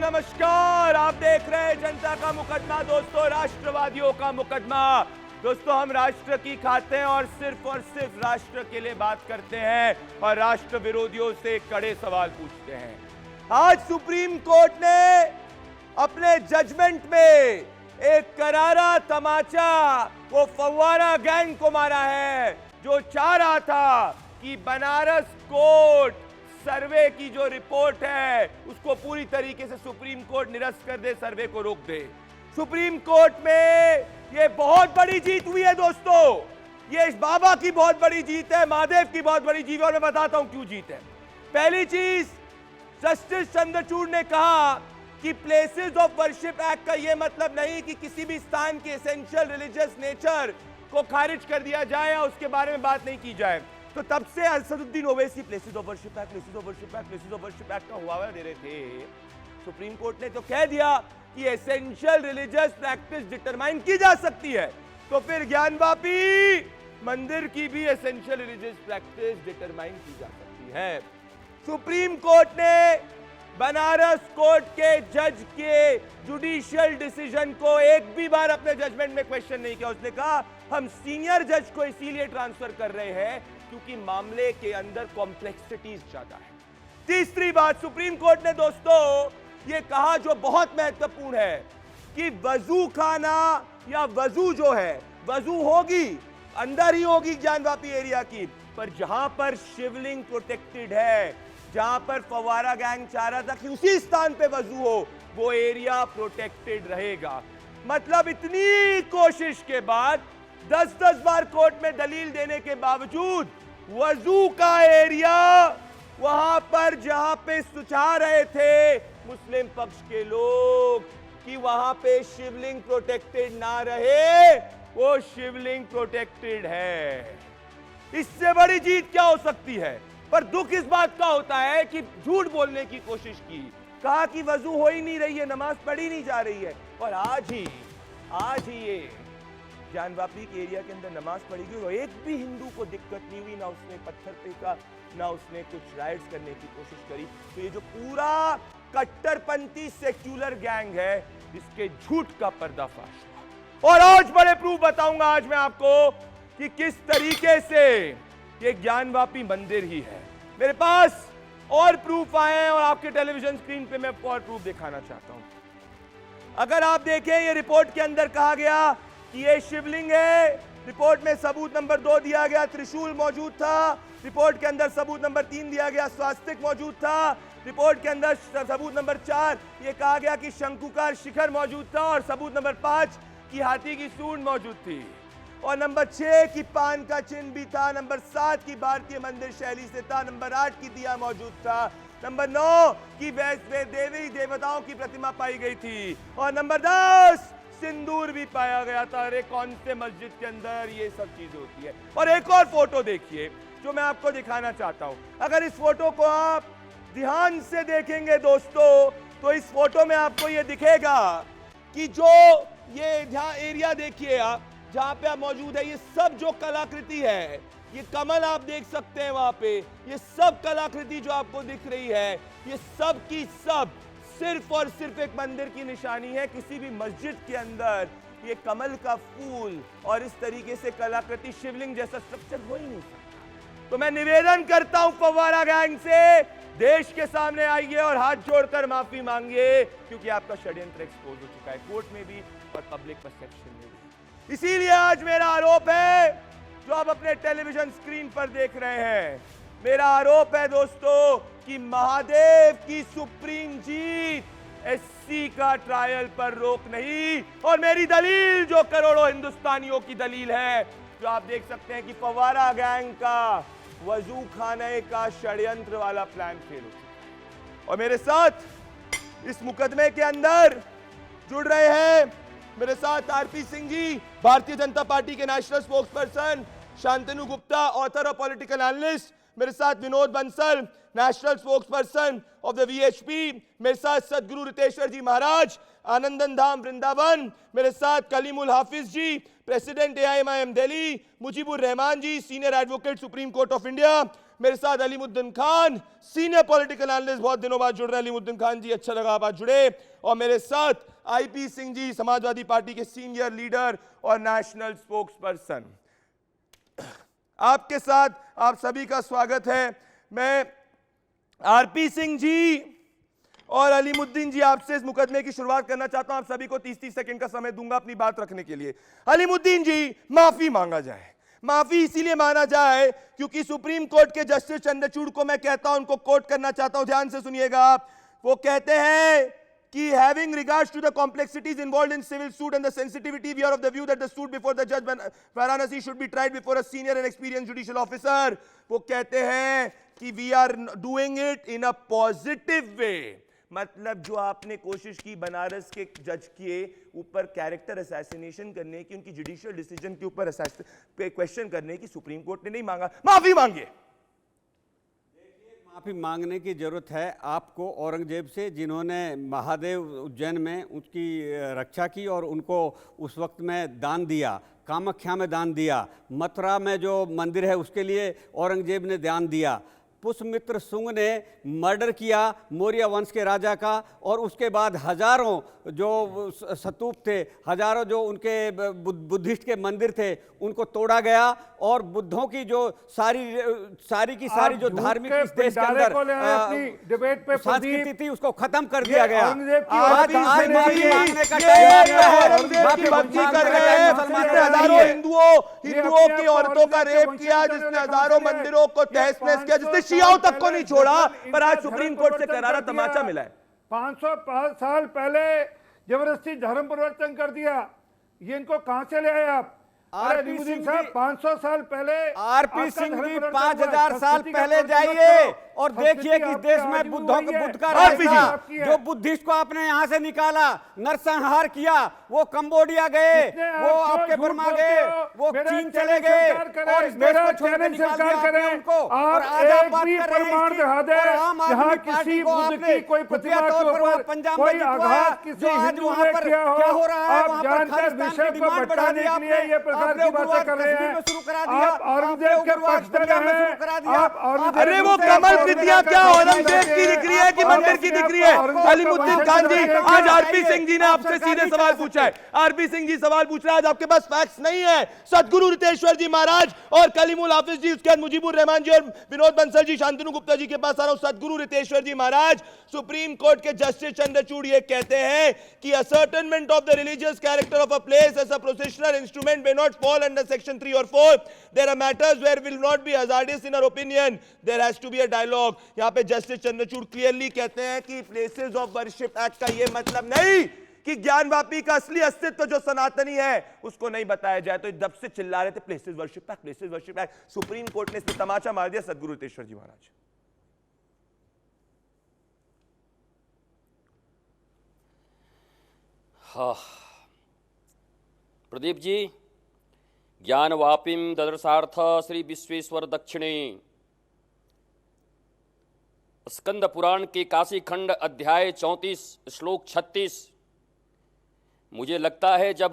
नमस्कार। आप देख रहे हैं जनता का मुकदमा दोस्तों, राष्ट्रवादियों का मुकदमा। दोस्तों, हम राष्ट्र की खाते हैं और सिर्फ राष्ट्र के लिए बात करते हैं और राष्ट्र विरोधियों से कड़े सवाल पूछते हैं। आज सुप्रीम कोर्ट ने अपने जजमेंट में एक करारा तमाचा वो फव्वारा गैंग को मारा है, जो चाह रहा था कि बनारस कोर्ट सर्वे की जो रिपोर्ट है उसको पूरी तरीके से सुप्रीम कोर्ट निरस्त कर दे, सर्वे को रोक दे। सुप्रीम कोर्ट में ये बहुत बड़ी जीत हुई है दोस्तों। ये इस बाबा की बहुत बड़ी जीत है, महादेव की बहुत बड़ी जीत है, और मैं बताता हूं क्यों जीत है। पहली चीज, जस्टिस चंद्रचूड़ ने कहा कि प्लेसेस ऑफ वर्शिप एक्ट का यह मतलब नहीं कि किसी भी स्थान के एसेंशियल रिलीजियस नेचर को खारिज कर दिया जाए या उसके बारे में बात नहीं की जाए। तो तब से Asaduddin Owaisi places of worship act, places of worship act, places of worship act का हुआ दे रहे थे। सुप्रीम कोर्ट ने तो कह दिया कि एसेंशियल रिलीजियस प्रैक्टिस डिटरमाइन की जा सकती है, तो फिर ज्ञानवापी मंदिर की भी एसेंशियल रिलीजियस प्रैक्टिस डिटरमाइन की जा सकती है। सुप्रीम कोर्ट ने बनारस कोर्ट के जज के जुडिशियल डिसीजन को एक भी बार अपने जजमेंट में क्वेश्चन नहीं किया। उसने कहा हम सीनियर जज को इसीलिए ट्रांसफर कर रहे हैं क्योंकि मामले के अंदर कॉम्प्लेक्सिटीज ज्यादा है। तीसरी बात, सुप्रीम कोर्ट ने दोस्तों ये कहा जो बहुत महत्वपूर्ण है कि वजू खाना या वजू जो है, वजू होगी अंदर ही होगी ज्ञानवापी एरिया की, पर जहां पर शिवलिंग प्रोटेक्टेड है, जहां पर फव्वारा गैंग चाह रहा था कि उसी स्थान पे वजू हो, वो एरिया प्रोटेक्टेड रहेगा। मतलब इतनी कोशिश के बाद 10-10 बार कोर्ट में दलील देने के बावजूद वजू का एरिया वहां पर जहां पे सुझा रहे थे मुस्लिम पक्ष के लोग कि वहां पे शिवलिंग प्रोटेक्टेड ना रहे, वो शिवलिंग प्रोटेक्टेड है। इससे बड़ी जीत क्या हो सकती है? पर दुख इस बात का होता है कि झूठ बोलने की कोशिश की, कहा कि वजू हो ही नहीं रही है, नमाज पढ़ी नहीं जा रही है, और आज ही ये ज्ञानवापी के एरिया के अंदर नमाज पढ़ी गई और एक भी हिंदू को दिक्कत नहीं हुई, ना उसने पत्थर फेंका, ना उसने कुछ राइट्स करने की कोशिश करी। तो ये जो पूरा कट्टरपंथी सेक्युलर गैंग है, इसके झूठ का पर्दाफाश हुआ। और आज बड़े प्रूफ बताऊंगा आज मैं आपको कि किस तरीके से ये ज्ञानवापी मंदिर ही है। मेरे पास और प्रूफ आए हैं और आपके टेलीविजन स्क्रीन पे मैं और प्रूफ दिखाना चाहता हूं। अगर आप देखें, ये रिपोर्ट के अंदर कहा गया कि ये शिवलिंग है। रिपोर्ट में सबूत नंबर 2 दिया गया, त्रिशूल मौजूद था। रिपोर्ट के अंदर सबूत नंबर 3 दिया गया, स्वास्तिक मौजूद था। रिपोर्ट के अंदर सबूत नंबर 4 ये कहा गया कि शंकुकार शिखर मौजूद था, और सबूत नंबर 5 की हाथी की सूंड मौजूद थी, और नंबर 6 की पान का चिन्ह भी था। नंबर 7 की भारतीय मंदिर शैली से था। नंबर 8 की दिया मौजूद था। नंबर 9 की वैष्णव देवी देवताओं की प्रतिमा पाई गई थी, और नंबर 10 सिंदूर भी पाया गया था। अरे कौन से मस्जिद के अंदर ये सब चीजें होती है? और एक और फोटो देखिए जो मैं आपको दिखाना चाहता हूं। अगर इस फोटो को आप ध्यान से देखेंगे दोस्तों, तो इस फोटो में आपको ये दिखेगा कि जो ये एरिया देखिए आप, जहां पे आप मौजूद है, ये सब जो कलाकृति है, ये कमल आप देख सकते हैं वहां पे, ये सब कलाकृति जो आपको दिख रही है, ये सब की सब सिर्फ और सिर्फ एक मंदिर की निशानी है। किसी भी मस्जिद के अंदर ये कमल का फूल और इस तरीके से कलाकृति, शिवलिंग जैसा स्ट्रक्चर हो ही नहीं सकता। तो मैं निवेदन करता हूं फव्वारा गैंग से, देश के सामने आइए और हाथ जोड़कर माफी मांगिए, क्योंकि आपका षड्यंत्र एक्सपोज हो चुका है कोर्ट में भी और पब्लिक परसेप्शन में भी। इसीलिए आज मेरा आरोप है, जो आप अपने टेलीविजन स्क्रीन पर देख रहे हैं, मेरा आरोप है दोस्तों कि महादेव की सुप्रीम जीत एससी का ट्रायल पर रोक नहीं। और मेरी दलील जो करोड़ों हिंदुस्तानियों की दलील है, जो आप देख सकते हैं कि फव्वारा गैंग का वजू खाने का षड्यंत्र वाला प्लान फेल हो चुका है। और मेरे साथ इस मुकदमे के अंदर जुड़ रहे हैं मेरे साथ आरपी सिंह जी, भारतीय जनता पार्टी के national spokes person, Shantanu Gupta, author और पॉलिटिकल एनालिस्ट, मेरे साथ Vinod Bansal, national spokes person of the VHP, मेरे साथ सदगुरु रितेश्वर जी महाराज, आनंदन धाम वृंदावन, मेरे साथ Kalimul Hafiz ji, president AIMIM Delhi, Mujibur Rahman ji, senior advocate Supreme Court of India, मेरे साथ Alimuddin Khan, senior political analyst, बहुत दिनों बाद जुड़ रहे हैं अलीमुद्दीन खान जी, अच्छा लगा आप आज जुड़े। और मेरे साथ आईपी सिंह जी, समाजवादी पार्टी के सीनियर लीडर और नेशनल स्पोक्स पर्सन। आपके साथ आप सभी का स्वागत है। मैं आरपी सिंह जी और अलीमुद्दीन जी आपसे इस मुकदमे की शुरुआत करना चाहता हूं। आप सभी को 30-30 सेकंड का समय दूंगा अपनी बात रखने के लिए। अलीमुद्दीन जी, माफी मांगा जाए। माफी इसीलिए माना जाए क्योंकि सुप्रीम कोर्ट के जस्टिस चंद्रचूड़ को मैं कहता हूं, उनको कोट करना चाहता हूं, ध्यान से सुनिएगा आप। वो कहते हैं कि having regards to the complexities involved in civil suit and the sensitivity, we are of the view that the suit before the judge Varanasi should be tried before a senior and experienced judicial officer. वो कहते हैं कि we are doing it in a positive way। मतलब जो आपने कोशिश की बनारस के जज के ऊपर कैरेक्टर असैसिनेशन करने की, उनकी जुडिशियल डिसीजन के ऊपर क्वेश्चन करने की सुप्रीम कोर्ट ने नहीं मांगा, माफी मांगे। माफी मांगने की जरूरत है आपको औरंगजेब से, जिन्होंने महादेव उज्जैन में उसकी रक्षा की और उनको उस वक्त में दान दिया, कामाख्या में दान दिया, मथुरा में जो मंदिर है उसके लिए औरंगजेब ने दान दिया। पुष्यमित्र शुंग ने मर्डर किया मौर्य वंश के राजा का, और उसके बाद हजारों जो स्तूप थे, हजारों जो उनके बुद्धिस्ट के मंदिर थे, उनको तोड़ा गया, और बुद्धों की जो सारी की सारी जो धार्मिक इस देश के अंदर संस्कृति थी उसको खत्म कर दिया गया। आज माफी मांगने का हजारों हिंदुओं की औरतों का रेप किया, जिसने हजारों मंदिरों को तहस नहस किया, जिसने शियाओं तक को नहीं छोड़ा, पर आज सुप्रीम कोर्ट से करारा तमाचा मिला है। 500 साल पहले जबरदस्ती धर्म परिवर्तन कर दिया, ये इनको कहां से ले आए आप? अलीमुद्दीन साहब, 500 साल पहले, आरपी सिंह जी 5000 साल पहले जाइए और देखिए कि देश में बुद्ध का राज था। जो बुद्धिस्ट को आपने यहां से निकाला, नरसंहार किया, वो कंबोडिया गए, वो आपके बर्मा गए, वो चीन चले गए, और इस देश को छोड़ के निकाल दिया आपने उनको। और आज आप बात कर रहे हैं और आम आदमी पार्टी को आपने खुफिया तौर पर वहां पंजाब में जितवाया, जो आज वहां पर क्या हो रहा है, वहां पर खालिस्तान की डिमांड बढ़ा दी आपने। की बातें कर रहे हैं, शुरू करा दिया, आप औरंगजेब के पक्षधर हैं, आप औरंगजेब। अरे वो कमल कृतियां क्या औरंगजेब की दिख रही है कि मंदिर की दिख रही है? अलीमुद्दीन खान जी, आज आरपी सिंह जी ने आपसे सीधे सवाल पूछा है। आरपी सिंह जी सवाल पूछ रहे हैं, आज आपके पास फैक्ट्स नहीं है। सदगुरु रितेश्वर जी महाराज और कलीमुल हाफिज जी, उसके बाद मुजीबुर रहमान जी और विनोद बंसल जी, शांतनु गुप्ता जी के पास आ रहा हूं। सदगुरु रितेश्वर जी महाराज, सुप्रीम कोर्ट के जस्टिस चंद्रचूड़ ये कहते हैं कि ascertainment of the religious character of a place as a processional instrument may not fall under section 3 or 4. There are matters where will not be hazardous in our opinion. There has to be a dialogue. यहाँ पे justice Chandrachud clearly कहते हैं कि places of worship act का ये मतलब नहीं कि ज्ञानवापी का असली अस्तित्व जो सनातनी है उसको नहीं बताया जाए। तो दब से चिल्ला रहे थे places worship act, places worship act. Supreme Court ने इस पर तमाचा मार दिया। सदगुरु रितेश्वर जी महाराज, हाँ प्रदीप जी, ज्ञानवापीम ददर्शार्थ श्री विश्वेश्वर दक्षिणे, स्कंद पुराण के काशी खंड अध्याय 34 श्लोक 36। मुझे लगता है जब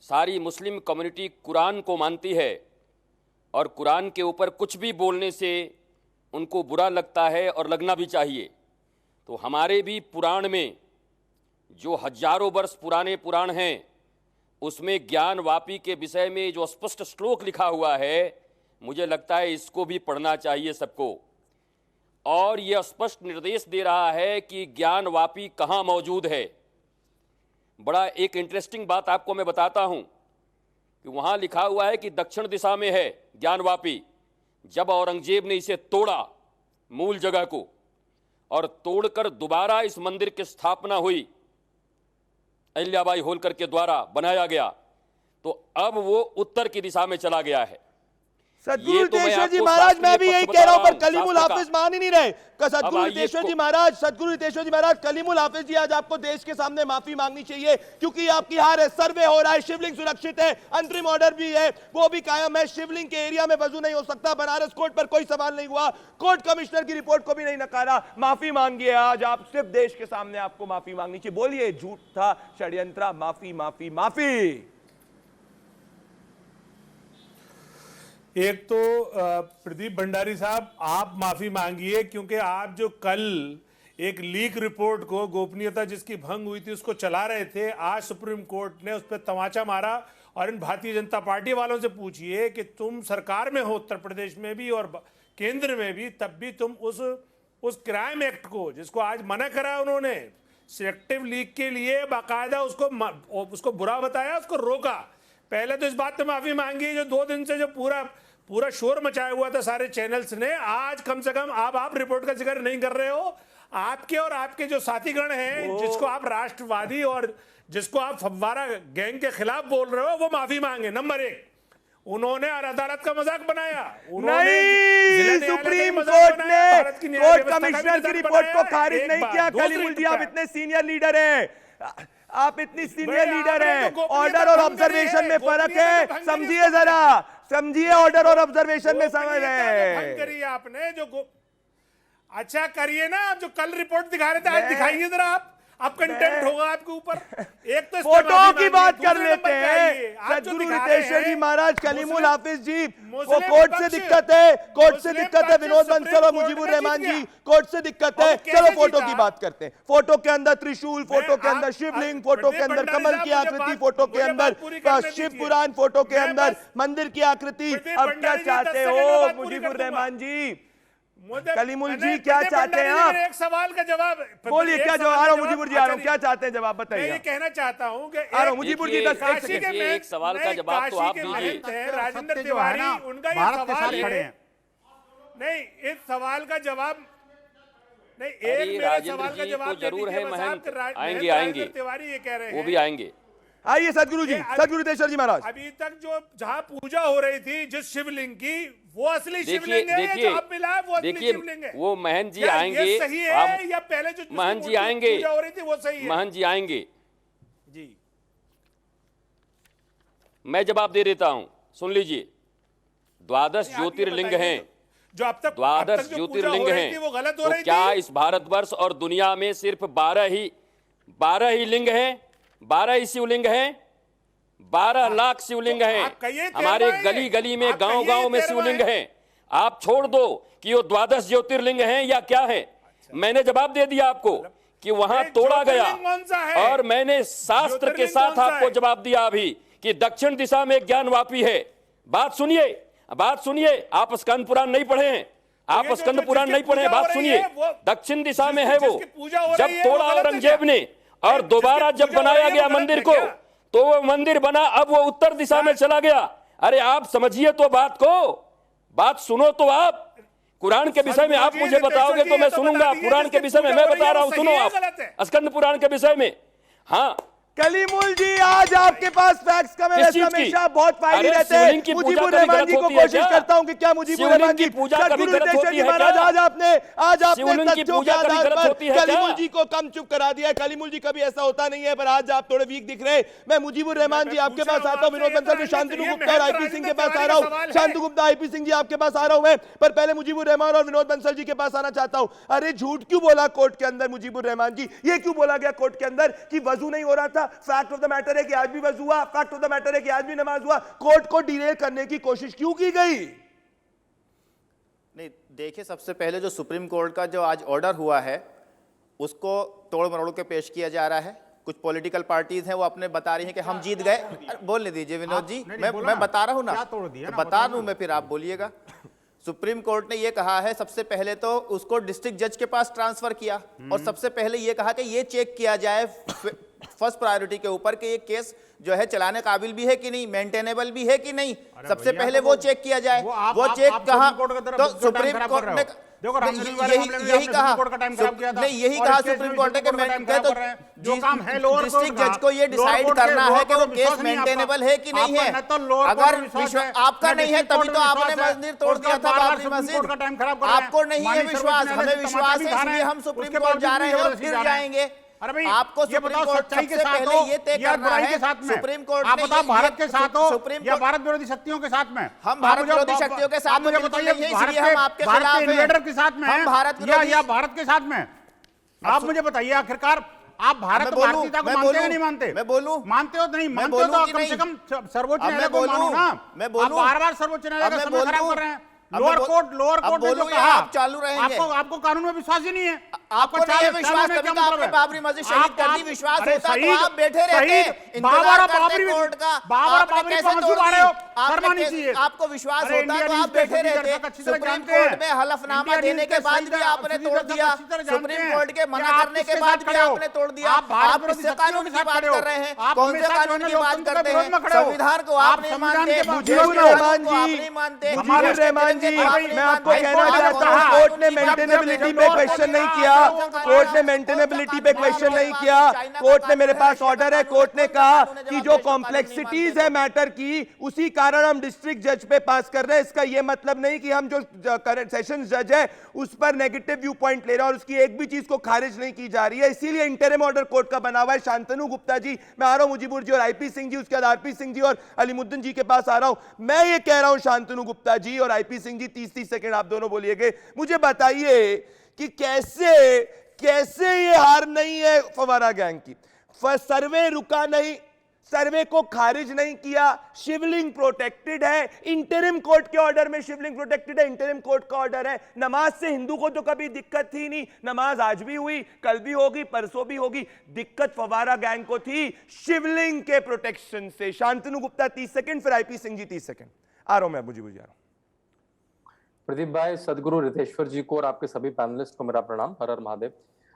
सारी मुस्लिम कम्युनिटी कुरान को मानती है और कुरान के ऊपर कुछ भी बोलने से उनको बुरा लगता है और लगना भी चाहिए, तो हमारे भी पुराण में जो हजारों वर्ष पुराने पुराण हैं उसमें ज्ञानवापी के विषय में जो स्पष्ट श्लोक लिखा हुआ है, मुझे लगता है इसको भी पढ़ना चाहिए सबको। और यह स्पष्ट निर्देश दे रहा है कि ज्ञानवापी कहाँ मौजूद है। बड़ा एक इंटरेस्टिंग बात आपको मैं बताता हूँ कि वहाँ लिखा हुआ है कि दक्षिण दिशा में है ज्ञानवापी। जब औरंगजेब ने इसे तोड़ा मूल जगह को और तोड़कर दोबारा इस मंदिर की स्थापना हुई, अहिल्याबाई होलकर के द्वारा बनाया गया, तो अब वो उत्तर की दिशा में चला गया है। सदगुरु रितेश्वर जी महाराज, मैं भी यही कह रहा हूं, पर कलीमुल हाफिज मान ही नहीं रहे। सदगुरु रितेश्वर जी महाराज, सदगुरु रितेश्वर जी महाराज, कलीमुल हाफिज जी, आज आपको देश के सामने माफी मांगनी चाहिए क्योंकि आपकी हार है। सर्वे हो रहा है, शिवलिंग सुरक्षित है, अंतरिम ऑर्डर भी है, वो भी कायम है। शिवलिंग के एरिया में वजू नहीं हो सकता। बनारस कोर्ट पर कोई सवाल नहीं हुआ, कोर्ट कमिश्नर की रिपोर्ट को भी नहीं नकारा। माफी मांगिए आज आप, सिर्फ देश के सामने आपको माफी मांगनी चाहिए। बोलिए झूठ था, षड्यंत्र, माफी माफी माफी। एक तो प्रदीप भंडारी साहब, आप माफी मांगिए, क्योंकि आप जो कल एक लीक रिपोर्ट को, गोपनीयता जिसकी भंग हुई थी, उसको चला रहे थे, आज सुप्रीम कोर्ट ने उस पर तमाचा मारा। और इन भारतीय जनता पार्टी वालों से पूछिए कि तुम सरकार में हो उत्तर प्रदेश में भी और केंद्र में भी, तब भी तुम उस क्राइम एक्ट को, जिसको आज मना करा उन्होंने, सिलेक्टिव लीक के लिए बाकायदा उसको बुरा बताया, उसको रोका। पहले तो इस बात पे माफी मांगी जो 2 दिन से जो पूरा शोर मचाया हुआ था सारे चैनल्स ने। आज कम से कम आप रिपोर्ट का जिक्र नहीं कर रहे हो। आपके और आपके जो साथीगण हैं, जिसको आप राष्ट्रवादी और जिसको आप फव्वारा गैंग के खिलाफ बोल रहे हो, वो माफी मांगे। नंबर 1, उन्होंने अदालत का मजाक बनाया। नहीं, सुप्रीम कोर्ट ने कोर्ट कमिश्नर की रिपोर्ट को खारिज नहीं किया। कलीमुल जी, आप इतने सीनियर लीडर हैं, आप इतनी सीनियर लीडर हैं, ऑर्डर और ऑब्जर्वेशन में फर्क है, समझिए जरा, समझिए, ऑर्डर और ऑब्जर्वेशन में समझ है। करिए आपने जो अच्छा करिए ना, आप जो कल रिपोर्ट दिखा रहे थे आज दिखाइए जरा। आप कंटेंट होगा आपके ऊपर। एक तो फोटो की बात कर लेते हैं। सदगुरु रितेश्वर जी महाराज, कलीमुल हाफिज जी को कोर्ट से दिक्कत है, कोर्ट से दिक्कत है, विनोद बंसल और मुजीबुर रहमान जी कोर्ट से दिक्कत है। चलो फोटो की बात करते हैं। फोटो के अंदर त्रिशूल, फोटो के अंदर शिवलिंग, फोटो के अंदर कमल की आकृति, फोटो के अंदर शिव पुराण, फोटो के अंदर मंदिर की आकृति। अब क्या चाहते हो मुजीबुर रहमान जी, कलीमुल जी, क्या चाहते हैं आप? एक सवाल का जवाब बोलिए, क्या जवाब? आ रहा हूं मुजीबुर जी, आ रहा हूं, क्या चाहते हैं जवाब बताइए। मैं ये कहना चाहता हूं कि आ रहा हूं मुजीबुर जी, एक सवाल का जवाब तो आप दीजिए। राजेंद्र तिवारी, उनका ये सवाल है। नहीं, इस सवाल का जवाब नहीं, एक मेरे सवाल का जवाब जरूर है। महंत आएंगे तिवारी ये कह रहे हैं, वो भी आएंगे। आइए सदगुरु जी, सदगुरु रितेश्वर जी महाराज। अभी तक जो जहां पूजा हो रही थी जिस शिवलिंग की, वो असली शिवलिंग है, जो अब मिला है वो असली शिवलिंग है। वो महंत जी आएंगे, ये सही है या पहले जो महंत जी आएंगे, पूजा हो रही थी वो सही है? महंत जी आएंगे जी, मैं जवाब दे देता हूं, सुन लीजिए। 12 ज्योतिर्लिंग हैं, जो अब तक 12 ज्योतिर्लिंग हैं, वो गलत हो तो रही क्या थी? इस भारतवर्ष और दुनिया में सिर्फ 12 ही लिंग हैं? 12 ही शिवलिंग हैं? 12 लाख शिवलिंग हैं हमारे गली गली में, गांव गांव में शिवलिंग हैं। आप छोड़ दो कि वो 12 ज्योतिर्लिंग हैं या क्या है। मैंने जवाब दे दिया आपको कि वहां तोड़ा गया, और मैंने शास्त्र के साथ आपको जवाब दिया अभी कि दक्षिण दिशा में ज्ञानवापी है। बात सुनिए, बात सुनिए। आप स्कंद पुराण नहीं पढ़े हैं, आप स्कंद पुराण नहीं पढ़े, बात सुनिए। दक्षिण दिशा में है वो। जब तोड़ा औरंगजेब ने और दोबारा जब बनाया गया मंदिर को, तो वो मंदिर बना, अब वो उत्तर दिशा में चला गया। अरे आप समझिए तो बात को, बात सुनो तो। आप कुरान के विषय में आप मुझे बताओगे तो मैं सुनूंगा, पुराण के विषय में मैं बता रहा हूं, सुनो आप स्कंद पुराण के विषय में। हाँ कलीमुल जी, आज आपके पास फैक्ट्स का हमेशा बहुत फायदे रहते हैं। मुजीबुर रहमान जी को कोशिश करता हूं कि क्या मुजीबुर रहमान जी, सदगुरु रितेश्वर जी महाराज, आज आपने तथ्यों के आधार पर कलीमुल जी को कम चुप करा दिया। कलीमुल जी कभी ऐसा होता नहीं है, पर आज आप थोड़े वीक दिख रहे हैं। मैं मुजीबुर रहमान जी आपके पास आता हूं, विनोद बंसल जी, शांतनु गुप्ता और आईपी सिंह के पास आ रहा हूं। शांतनु गुप्ता, आईपी सिंह जी आपके पास आ रहा हूं मैं, पर पहले मुजीबुर रहमान और विनोद बंसल जी के पास आना चाहता हूं। अरे झूठ क्यों बोला कोर्ट के अंदर मुजीबुर रहमान जी? ये क्यों बोला गया कोर्ट के अंदर कि वजू नहीं हो रहा था? फैक्ट ऑफ द मैटर है कि आज भी वजू हुआ, फैक्ट ऑफ द मैटर है कि आज भी नमाज हुआ। कोर्ट को डिले करने की कोशिश क्यों की गई? नहीं, देखिए, सबसे पहले जो सुप्रीम कोर्ट का जो आज ऑर्डर हुआ है उसको तोड़ मरोड़ के पेश किया जा रहा है। कुछ पॉलिटिकल पार्टीज हैं, वो अपने बता रही हैं कि हम जीत गए। बोलने दीजिए विनोद जी, मैं बता रहा हूं ना, तो बता दूं मैं, फिर आप बोलिएगा। सुप्रीम कोर्ट ने ये कहा है, सबसे पहले तो उसको डिस्ट्रिक्ट जज के पास ट्रांसफर किया, और सबसे पहले ये कहा कि ये चेक किया जाए फर्स्ट प्रायोरिटी के ऊपर कि ये केस जो है चलाने काबिल भी है कि नहीं, मेंटेनेबल भी है कि नहीं। सबसे पहले वो चेक किया जाए। वो चेक कहा तो सुप्रीम कोर्ट ने यही कहा, नहीं यही कहा सुप्रीम कोर्ट ने कि जो काम है डिस्ट्रिक्ट जज को ये डिसाइड करना है कि वो केस मेंटेनेबल है कि नहीं है। अगर आपका नहीं है तभी तो आपने मंदिर तोड़ दिया था, बाबरी मस्जिद। आपको नहीं है विश्वास, हमें विश्वास है, इसलिए हम सुप्रीम कोर्ट जा रहे हैं और फिर जाएंगे। आपको सुप्रीम कोर्ट सबसे पहले ये तय करना है, सुप्रीम कोर्ट आप बताओ भारत के साथ हो या भारत विरोधी शक्तियों के साथ में? हम भारत विरोधी शक्तियों के साथ, मुझे बताइए, इसलिए हम आपके खिलाफ हैं। इन्वेडर के साथ में हम भारत या भारत के साथ में? आप मुझे बताइए, आखिरकार आप भारत मैं बोलूं, भारतीयता को मैं मानते हैं बोलूं, कि नहीं मानते? मैं बोलूं, मानते हो तो नहीं? मैं मानते हो बोलूं तो कि कम से नहीं? कम सर्वोच्च अब न्यायालय मैं को मानो बोलूं, ना। मैं आप बोलूं, बार-बार सर्वोच्च न्यायालय अब का मैं समय खराब बोलूं, कर रहे हैं। अब लोअर मैं कोर्ट अब ने जो बोलूं या कहा, आप चालू रहेंगे? आपको कानून में विश्वास ही नहीं है। आपको नहीं है विश्वास, तभी तो आपने बाबरी मस्जिद शहीद कर दी। विश्वास होता तो आप बैठे रहते, इंतजार करते कोर्ट का। आपने कैसे तोड़ दी? आपको विश्वास होता तो आप बैठे रहते। सुप्रीम कोर्ट में हलफनामा देने के बाद भी आपने तोड़ दिया, सुप्रीम कोर्ट के मना करने के बाद भी आपने तोड़ दिया। आप किससे कानून की बात कर रहे हैं? कौन से कानून की बात करते हैं? संविधान को आप नहीं मानते, मुजीबुर रहमान जी, मुजीबुर रहमान जी, मैं आपको कहना चाहता हूं, कोर्ट ने मेंटेनेबिलिटी पे क्वेश्चन नहीं किया, कोर्ट ने मेंटेनेबिलिटी पे क्वेश्चन नहीं किया। कोर्ट ने, मेरे पास ऑर्डर है, कोर्ट ने कहा कि जो कॉम्प्लेक्सिटीज है मैटर की, उसी कारण हम डिस्ट्रिक्ट जज पे पास कर रहे हैं। इसका यह मतलब नहीं कि हम जो करंट सेशंस जज है उस पर नेगेटिव व्यू पॉइंट ले रहे हैं और उसकी एक भी चीज को खारिज नहीं की जा रही है। इसीलिए इंटरिम ऑर्डर कोर्ट का बना हुआ है। शांतनु गुप्ता जी, मैं आ रहा हूं, मुजीबुर जी और आईपी सिंह जी, उसके बाद आरपी सिंह जी और अलीमुद्दीन जी के पास आ रहा हूं। मैं ये कह रहा हूं, शांतनु गुप्ता जी और आईपी सिंह जी, 30-30 सेकंड आप दोनों बोलिएगे, मुझे बताइए कि कैसे ये हार नहीं है फवारा गैंग की। सर्वे रुका नहीं, सर्वे को खारिज नहीं किया, शिवलिंग प्रोटेक्टेड है, इंटरिम कोर्ट के ऑर्डर में शिवलिंग प्रोटेक्टेड है, इंटरिम कोर्ट का ऑर्डर है। नमाज से हिंदू को तो कभी दिक्कत थी नहीं, नमाज आज भी हुई, कल भी होगी, परसों भी होगी। दिक्कत फवारा गैंग को थी शिवलिंग के प्रोटेक्शन से। शांतनु गुप्ता 30 सेकंड, फिर आईपी सिंह जी 30 सेकंड। आ रहा हूं मैं, मुझे आ रहा हूं। प्रदीप भाई, सदगुरु रितेश्वर जी को और आपके सभी पैनलिस्ट को मेरा प्रणाम। हर हर महादेव।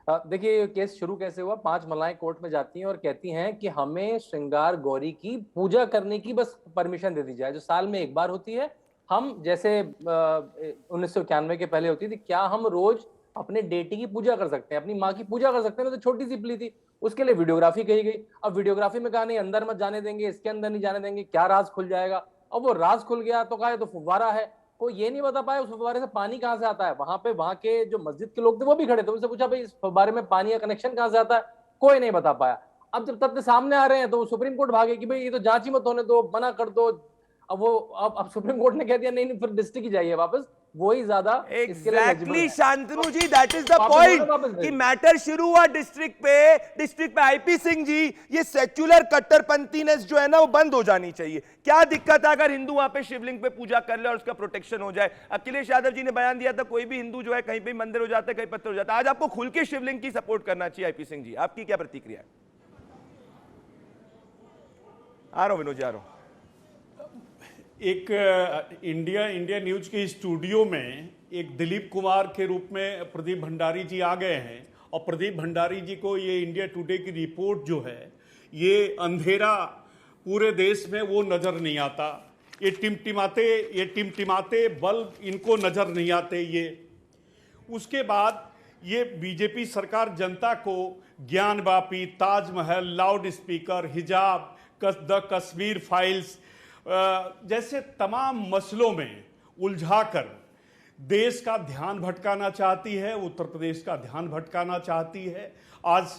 देखिए, केस शुरू कैसे हुआ? 5 महिलाएं कोर्ट में जाती हैं और कहती हैं कि हमें श्रृंगार गौरी की पूजा करने की बस परमिशन दे दी जाए, जो साल में एक बार होती है। हम जैसे 1991 के पहले होती थी, क्या हम रोज अपने डेटी की पूजा कर सकते हैं, अपनी माँ की पूजा कर सकते हैं? तो छोटी सी प्ली थी, उसके लिए वीडियोग्राफी कही गई। अब वीडियोग्राफी में कहा नहीं, अंदर मत जाने देंगे, इसके अंदर नहीं जाने देंगे, क्या राज खुल जाएगा। अब वो राज खुल गया तो कहा तो फुव्वारा है, कोई ये नहीं बता पाया उस फव्वारे से पानी कहां से आता है। वहां के जो मस्जिद के लोग थे वो भी खड़े थे, उनसे पूछा भाई इस फव्वारे में पानी का कनेक्शन कहां से आता है, कोई नहीं बता पाया। अब जब तथ्य सामने आ रहे हैं तो सुप्रीम कोर्ट भागे कि भाई ये तो जांच ही मत होने दो, मना कर दो। अब सुप्रीम कोर्ट ने कह दिया नहीं, फिर डिस्ट्रिक्ट ही जाइए वापस, वही ज्यादा exactly Shantanu ji, that is the point कि मैटर शुरू हुआ डिस्ट्रिक्ट पे। आईपी सिंह जी, ये सेक्युलर कट्टरपंथीनेस जो है ना वो बंद हो जानी चाहिए। क्या दिक्कत है अगर हिंदू वहां पे शिवलिंग पे पूजा कर ले और उसका प्रोटेक्शन हो जाए? अखिलेश यादव जी ने बयान दिया था, कोई भी हिंदू जो है कहीं पे मंदिर हो जाता है, कहीं पत्थर हो जाता है। आज आपको खुल के शिवलिंग की सपोर्ट करना चाहिए। आईपी सिंह जी, आपकी क्या प्रतिक्रिया है? आ रहा हूं विनोद जी, आ रहा हूं। एक इंडिया न्यूज के स्टूडियो में एक दिलीप कुमार के रूप में प्रदीप भंडारी जी आ गए हैं और प्रदीप भंडारी जी को ये इंडिया टुडे की रिपोर्ट जो है, ये अंधेरा पूरे देश में वो नजर नहीं आता, ये टिमटिमाते बल्ब इनको नजर नहीं आते। ये उसके बाद ये बीजेपी सरकार जनता को ज्ञानवापी, ताजमहल, लाउड स्पीकर, हिजाब, द कश्मीर फाइल्स जैसे तमाम मसलों में उलझाकर देश का ध्यान भटकाना चाहती है, उत्तर प्रदेश का ध्यान भटकाना चाहती है। आज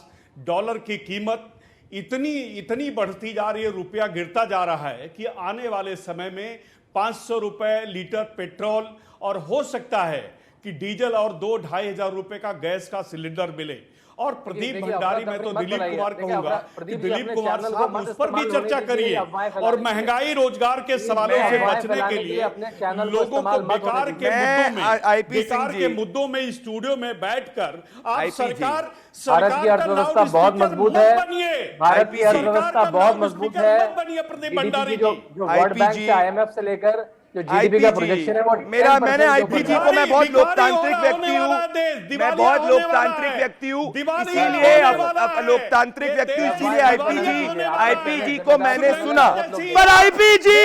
डॉलर की कीमत इतनी बढ़ती जा रही है, रुपया गिरता जा रहा है कि आने वाले समय में 500 रुपए लीटर पेट्रोल और हो सकता है कि डीजल और 2-2.5 हजार रुपए का गैस का सिलेंडर मिले। और प्रदीप भंडारी, मैं तो दिलीप कुमार कहूंगा कि दिलीप कुमार साहब उस पर भी चर्चा करिए और महंगाई रोजगार के सवालों से बचने के लिए लोगों को बेकार के मुद्दों में स्टूडियो में बैठकर आप सरकार भारत की अर्थव्यवस्था बहुत मजबूत है, भारत की अर्थव्यवस्था बहुत मजबूत है। बनिए प्रदीप भंडारी जो वर्ल्ड बैंक से, IMF से लेकर जो जीडीपी का प्रोजेक्शन है वो मैंने आईपीजी को, मैं बहुत लोकतांत्रिक व्यक्ति हूँ, मैं बहुत लोकतांत्रिक व्यक्ति हूँ, इसीलिए लोकतांत्रिक व्यक्ति हूँ, इसीलिए आईपीजी को मैंने सुना। पर आईपीजी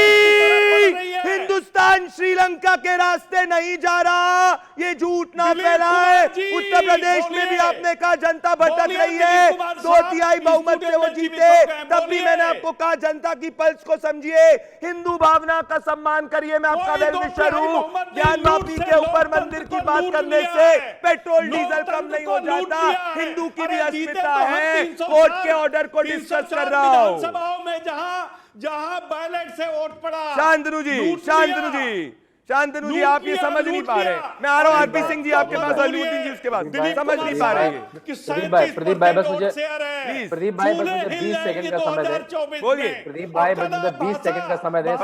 हिंदुस्तान श्रीलंका के रास्ते नहीं जा रहा, ये झूठ ना फैलाए। उत्तर प्रदेश में भी आपने कहा जनता भटक रही है, 2/3 बहुमत से वो जीते, तब भी मैंने आपको कहा जनता की पल्स को समझिए, हिंदू भावना का सम्मान करिए। मैं आपका वेल विशर हूं। ज्ञानवापी के ऊपर मंदिर की बात करने से पेट्रोल डीजल कम नहीं हो जाता, हिंदू की भी अस्मिता है। कोर्ट के ऑर्डर को डिस्कस कर रहा हूं। सभाओं में जहां बैलेट से वोट पड़ा, शांतनु जी शांतनु जी आप ये समझ नहीं पा रहे। मैं आ रहा हूँ आरपी सिंह जी आपके पास, अलीमुद्दीन जी उसके बाद, समझ नहीं पा रहे हैं। प्रदीप भाई बस मुझे 20 सेकंड का समय दें। बोलिए प्रदीप भाई बस मुझे 20 सेकंड का समय दें।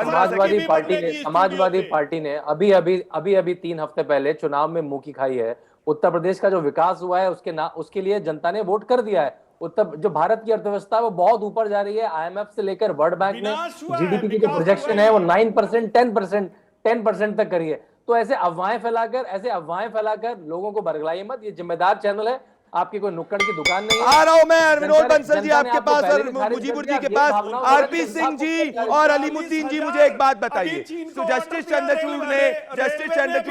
समाजवादी पार्टी ने अभी 3 हफ्ते पहले चुनाव में मुंह की खाई है। उत्तर प्रदेश का जो विकास हुआ है उसके लिए जनता ने वोट कर दिया है। जो भारत की अर्थव्यवस्था है वो बहुत ऊपर जा रही है। IMF से लेकर वर्ल्ड बैंक ने GDP की जो प्रोजेक्शन है वो 9%, 10% तक करी है। तो ऐसे अफवाहें फैलाकर लोगों को बरगलाइए मत। ये जिम्मेदार चैनल है, आपकी कोई नुक्कड़ की दुकान नहीं है। आ रहा हूं मैं विनोद बंसल जी आपके पास और मुजीबुर जी के पास। आरपी सिंह जी और अलीमुद्दीन जी मुझे एक बात बताइए, तो जस्टिस चंद्रचूड़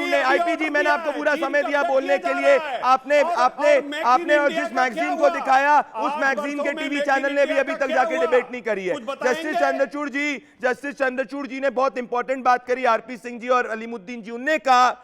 ने आईपी जी मैंने आपको पूरा समय दिया बोलने के लिए, आपने और जिस मैगजीन को दिखाया उस मैगजीन के टीवी चैनल ने भी अभी तक जाके डिबेट नहीं करी है। जस्टिस चंद्रचूड़ जी ने बहुत इंपॉर्टेंट बात करी आरपी सिंह जी और अलीमुद्दीन जी। उन्होंने कहा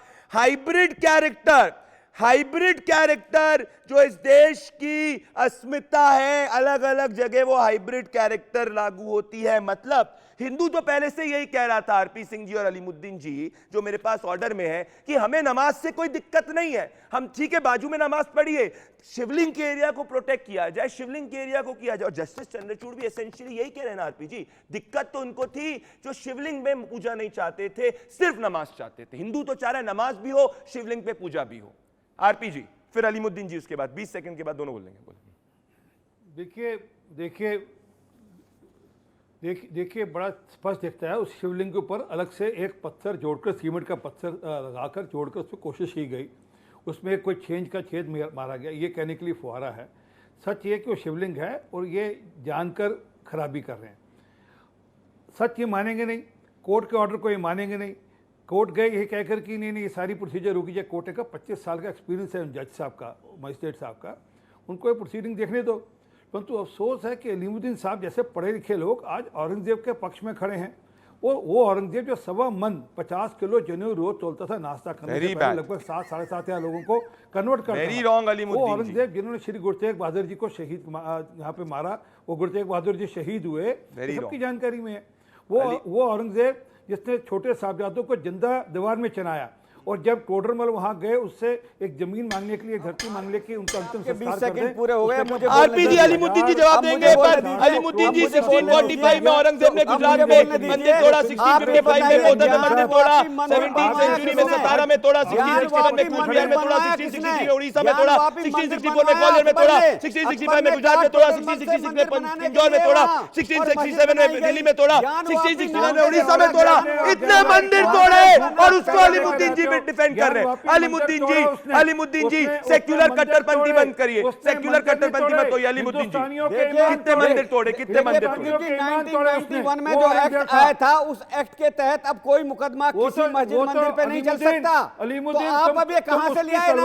हाइब्रिड कैरेक्टर जो इस देश की अस्मिता है, अलग अलग जगह वो हाइब्रिड कैरेक्टर लागू होती है। मतलब हिंदू तो पहले से यही कह रहा था, आरपी सिंह जी और अलीमुद्दीन जी जो मेरे पास ऑर्डर में है, कि हमें नमाज से कोई दिक्कत नहीं है, हम ठीक है बाजू में नमाज पढ़िए, शिवलिंग के एरिया को प्रोटेक्ट किया जाए, शिवलिंग के एरिया को किया जाए। और जस्टिस चंद्रचूड़ भी एसेंशियली यही कह रहे हैं ना आरपी जी, दिक्कत तो उनको थी जो शिवलिंग में पूजा नहीं चाहते थे, सिर्फ नमाज चाहते थे। हिंदू तो चाह रहे नमाज भी हो, शिवलिंग पे पूजा भी हो। आरपी जी फिर अलीमुद्दीन जी उसके बाद 20 सेकंड के बाद दोनों बोलेंगे। देखिए बड़ा स्पष्ट दिखता है, उस शिवलिंग के ऊपर अलग से एक पत्थर जोड़कर, सीमेंट का पत्थर लगाकर जोड़कर उसको कोशिश की गई, उसमें कोई छेद मारा गया, ये कहने के लिए फुहारा है। सच ये कि वो शिवलिंग है और ये जानकर खराबी कर रहे हैं। सच ये मानेंगे नहीं, कोर्ट के ऑर्डर को ये मानेंगे नहीं। कोर्ट गए ये कहकर कि नहीं ये सारी प्रोसीजर रुकी जाए। कोर्ट का 25 साल का एक्सपीरियंस है जज साहब का, मजिस्ट्रेट साहब का, उनको ये प्रोसीडिंग देखने दो। परंतु अफसोस है कि अलीमुद्दीन साहब जैसे पढ़े लिखे लोग आज औरंगजेब के पक्ष में खड़े हैं। वो औरंगजेब जो 1.25 मन 50 किलो जनेऊ रोज तोलता था नाश्ता करने से पहले, लगभग 7-7.5 लोगों को कन्वर्ट करता था। वो औरंगजेब जिन्होंने श्री गुरु तेग बहादुर जी को शहीद यहाँ पे मारा, वो गुरु तेग बहादुर जी शहीद हुए, सबकी जानकारी में है। वो औरंगजेब जिसने छोटे साहबजादों को जिंदा दीवार में चनाया, और जब टोडरमल वहां गए उससे एक जमीन मांगने के लिए, धरती मांगने के लिए उनका अंतिम संस्कार कर पूरे हो गए। आरपी जी अलीमुद्दीन जी जवाब देंगे, पर अलीमुद्दीन जी 1645 में औरंगजेब ने गुजरात में मंदिर तोड़ा, 1655 में मोहद्दत में मंदिर तोड़ा, 17वीं सेंचुरी में सतारा में तोड़ा, 1661 में कूचबिहार में तोड़ा, 1663 में उड़ीसा में तोड़ा, 1664 में ग्वालियर में तोड़ा, 1665 में गुजरात में तोड़ा, 1666 में पिंजौर में तोड़ा, 1667 में दिल्ली में तोड़ा, 1669 में उड़ीसा में तोड़ा। इतने मंदिर तोड़े और उसको अलीमुद्दीन जी डिफेंड कर रहे हैं। अलीमुद्दीन जी सेक्युलर कट्टरपंथी बंद करिए, सेक्युलर कट्टरपंथी मत होइए। अलीमुद्दीन जी कितने मंदिर तोड़े, कितने मंदिर तोड़े? 1991 में जो एक्ट आया था उस एक्ट के तहत अब कोई मुकदमा किसी मस्जिद मंदिर पे नहीं चल सकता। तो आप अब ये कहां से ले आए? धर्म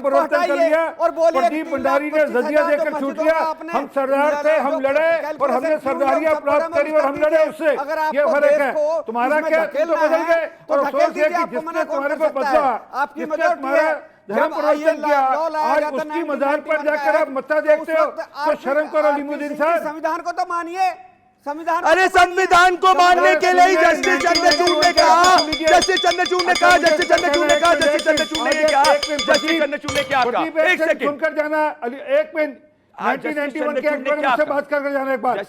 परिवर्तन कर लिया और प्रदीप भंडारी ने जजिया देकर छूट दिया। हम सरदार थे, हम लड़े और हमने सरदारियां प्राप्त करी और हम लड़े उससे। ये फर्क है। तुम्हारा क्या, तुम तो बदल गए और अफसोस है कि जिसने तुम्हारे को बदला, जिसने तुम्हारा धर्म परिवर्तन किया, आज उसकी मजार पर जाकर आप मत्था देखते हो, तो शर्म करो अलीमुद्दीन साहब। संविधान को तो मानिए, संविधान, अरे संविधान को मानने के लिए जस्टिस चंद्रचूड़ ने कहा, जस्टिस चंद्रचूड़ ने कहा, जस्टिस चंद्रचूड़ ने कहा, जस्टिस चंद्रचूड़ ने क्या, जस्टिस चंद्रचूड़ ने क्या कहा? एक सेकंड सुनकर जाना, एक मिनट, 1991 के एक्ट पर मुझसे बात कर जाना एक बार।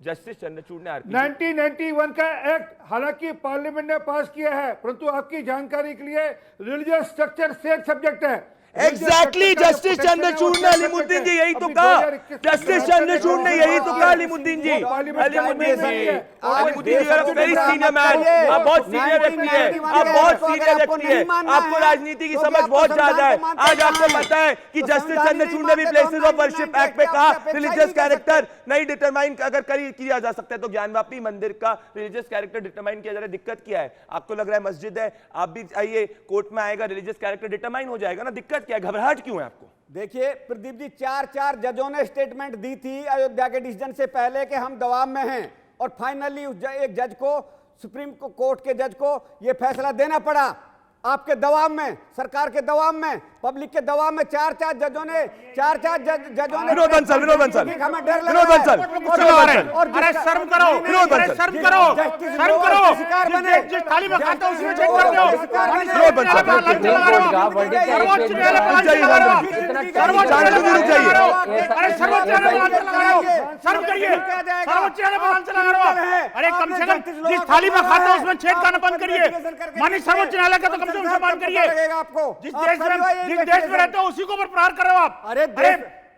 जस्टिस चंद्रचूड़ ने 1991 का एक्ट हालांकि पार्लियामेंट ने पास किया है, परंतु आपकी जानकारी के लिए रिलीजियस स्ट्रक्चर स्टेट सब्जेक्ट है। एग्जैक्टली जस्टिस चंद्रचूड़ ने, अलीमुद्दीन जी यही तो कहा, जस्टिस चंद्रचूड़ ने यही तो कहा। अलीमुद्दीन जी वेरी सीनियर मैन, आप बहुत सीनियर व्यक्ति है, आप बहुत सीनियर व्यक्ति है, आपको राजनीति की समझ बहुत ज्यादा है। आज आपको पता है कि जस्टिस चंद्रचूड़ ने भी प्लेसेस ऑफ वर्शिप एक्ट में कहा रिलीजियस कैरेक्टर नहीं डिटरमाइन अगर किया जा सकता है तो ज्ञानवापी मंदिर का रिलीजियस कैरेक्टर डिटरमाइन किया जा रहा है। दिक्कत क्या है? आपको लग रहा है मस्जिद है, आप भी आइए कोर्ट में आएगा, रिलीजियस कैरेक्टर डिटरमाइन हो जाएगा ना। दिक्कत क्या, घबराहट क्यों है आपको? देखिए प्रदीप जी, 4 जजों ने स्टेटमेंट दी थी अयोध्या के डिसीजन से पहले कि हम दबाव में हैं, और फाइनली एक जज को, सुप्रीम कोर्ट के जज को यह फैसला देना पड़ा। आपके दबाव में, सरकार के दबाव में पब्लिक के दबाव में चार जजों ने विनोद बंसल हमें डर लग विनोद रहा है। बंसल अरे शर्म करो, विनोद अरे बंसल शर्म करो, शर्म करो। शिकार बने जिस थाली में खाते हो उसी में चेक कर दो। विनोद बंसल सर्वोच्च न्यायालय पर लांछन लगा रहे हो। सर्वोच्च न्यायालय पर लांछन लगा रहे हो। अरे सर्वोच्च न्यायालय पर लांछन लगा रहे हो। शर्म करिए, सर्वोच्च न्यायालय पर लांछन लगा रहे हो। अरे कम से कम जिस थाली में खाते हो उसमें छेद खाना बंद करिए। माननीय सर्वोच्च न्यायालय का तो कम से कम सम्मान करिए। जिस देश में रहते हो उसी को ऊपर प्रहार कर रहे हो आप। अरे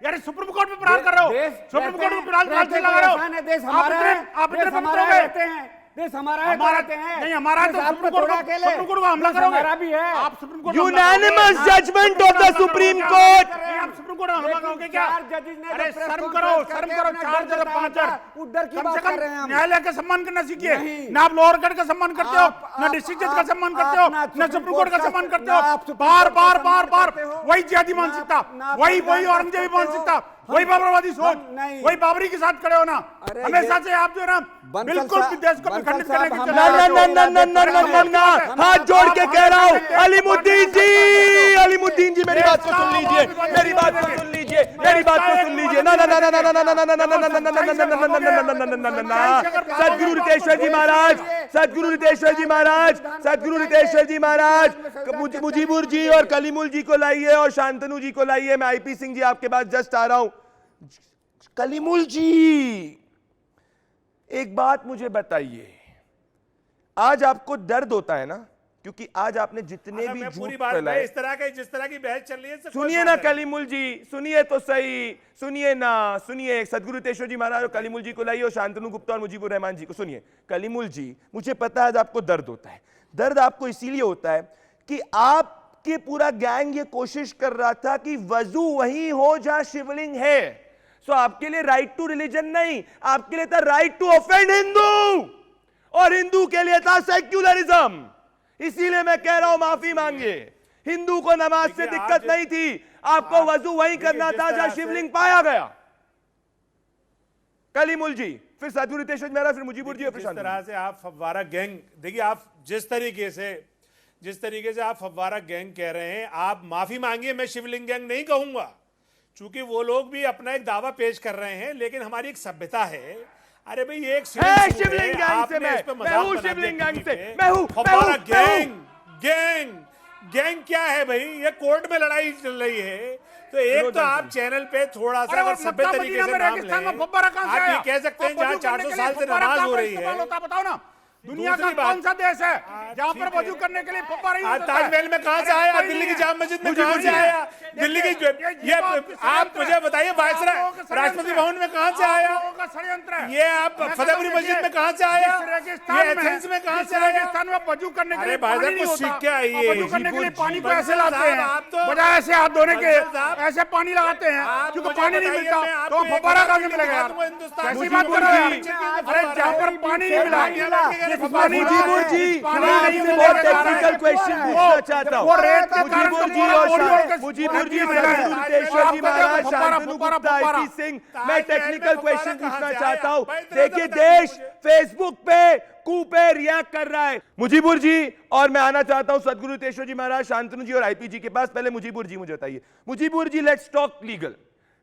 यार सुप्रीम कोर्ट में प्रहार कर रहे हो, सुप्रीम कोर्ट में प्रहार लगा रहे हो। देश हमारा है, आप इतने पवित्र हो गए। देश हमारा है, हमारा कहते हैं। नहीं, हमारा है तो सुप्रीम कोर्ट को हमला करोगे। हमारा भी है। आप supreme court unanimous judgment of the supreme court. आप सुप्रीम कोर्ट में हमला करोगे क्या? चार जजेस ने अरे तो प्रेस शर्म कॉन्फ्रेंस करो, करके अपना 4 जज 5 जज उधर की कम बात से कर कम रहे हैं हम। न्यायालय का सम्मान करना सीखिए। नहीं। ना आप लोअर कोर्ट का सम्मान करते हो, आप- ना डिस्ट्रिक्ट जज का आप- सम्मान करते हो, आप ना ना सुप्रीम कोर्ट का सम्मान करते ना हो। आप सुप्रीम बार कोर्ट का बार सम्मान बार बार करते हो। वही जिहादी ना मानसिकता, आप- ना आप वही सम्मान औरंगजेबी करते हो। मानसिकता, वही बाबरवादी सोच, नहीं। वही बाबरी के साथ खड़े हो ना। अरे हमेशा ये- से आप जो है ना बंसल बिल्कुल साहब- देश को बंसल विखंडित साहब, करने के हम- चले ना आ ना रहे हो। ना ना ना ना ना ना हाथ जोड़ के कह रहा हूँ अलीमुद्दीन जी, अलीमुद्दीन जी मेरी बात को सुन लीजिए, मेरी बात को सुन लीजिए, मेरी बात को सुन लीजिए। ना ना ना ना ना ना ना ना ना ना ना ना ना ना ना ना सदगुरु रितेश्वर जी महाराज, सदगुरु रितेश्वर जी महाराज, सदगुरु रितेश्वर जी महाराज, मुजीबुर जी और कलीमुल जी को लाइए और शांतनु जी को लाइए। मैं आईपी सिंह जी आपके पास जस्ट आ रहा हूं। कलीमुल जी, एक बात मुझे बताइए, आज आपको दर्द होता है ना, क्योंकि आज आपने जितने भी मैं पूरी झूठ बात फैलाए। इस तरह के जिस तरह की बहस चल रही है इससे कोई सुनिए ना बात नहीं। कलीमुल जी, सुनिए तो सही, सुनिए ना, सुनिए। सदगुरु रितेश्वर जी महाराज और कलीमुल जी को लाइए और शांतनु गुप्ता और मुजीबुर रहमान जी को सुनिए। कलीमुल जी, मुझे पता है आज आपको दर्द होता है। दर्द आपको इसीलिए होता है कि आपके पूरा गैंग ये कोशिश कर रहा था कि वजू वहीं हो जहां शिवलिंग है। सो आपके लिए राइट टू रिलीजन नहीं, आपके लिए था राइट टू ऑफेंड हिंदू, और हिंदू के लिए था सेक्युलरिज्म। इसीलिए मैं कह रहा हूं माफी मांगिए। हिंदू को नमाज से देखिए, दिक्कत नहीं थी, आपको वजू वहीं करना था जहां शिवलिंग पाया गया। कलीमुल जी, फिर सदगुरु रितेश्वर महाराज, फिर मुजीबुर जी और फिर जिस शांतनु। तरह से आप फव्वारा गैंग, देखिए आप जिस तरीके से आप फव्वारा गैंग कह रहे हैं, आप माफी मांगिए। मैं शिवलिंग गैंग नहीं कहूंगा, चूंकि वो लोग भी अपना एक दावा पेश कर रहे हैं, लेकिन हमारी एक सभ्यता है। अरे भाई ये एक शिवलिंग गैंग से मैं हूं, शिवलिंग गैंग से मैं हूं, फव्वारा गैंग क्या है भाई? ये कोर्ट में लड़ाई चल रही है। तो एक तो आप चैनल पे थोड़ा सा अगर सभ्य तरीके से नाम लें, आप ये कह सकते हैं जहाँ 400 साल से नमाज हो रही है। बताओ ना, दुनिया का कौन सा देश है जहाँ पर वजू करने के लिए फव्वारा यूज होता है? ताजमहल में कहां से आया? दिल्ली की जाम मस्जिद में कहां से आया? दिल्ली की ये आप मुझे बताइए, वायसराय राष्ट्रपति भवन में कहां से आया? षड्यंत्र है। ये आप फतेहपुरी मस्जिद में कहां से आया? ये एथेंस में कहां से आया? रेगिस्तान में वजू करने के लिए अरे भाई पानी साहब, नहीं कुछ होता। सीख के आइए। वजू करने के लिए पानी को ऐसे बंसल लाते साहब, हैं, आप तो- बजाय ऐसे हाथ धोने के बंसल साहब, ऐसे पानी लगाते हैं, आप क्योंकि मुझे पानी नहीं बताइए, मिलता मैं आपको तो एक फव्वारा कहाँ से बात मिलेगा? दिखा दूंगा हिंदुस्तान कैसी में। बात कर रहे मुजीबुर हैं? जी, अरे जहाँ पर पानी नहीं मिला, मुजीबुर जी, मैं आपसे बहुत टेक्निकल क्वेश्चन पूछना चाहता हूं। मुजीबुर जी और मुजीबुर जी, सदगुरु रितेश्वर जी महाराज, शांतनु गुप्ता, आईपी सिंह, मैं टेक्निकल क्वेश्चन पूछना चाहता हूं। देखिए, देश फेसबुक पे कू पे रिएक्ट कर रहा है। मुजीबुर जी, और मैं आना चाहता हूं सदगुरु रितेश्वर जी महाराज, शांतनु जी और आईपी जी के पास। पहले मुजीबुर जी मुझे बताइए। Mujibur ji, let's talk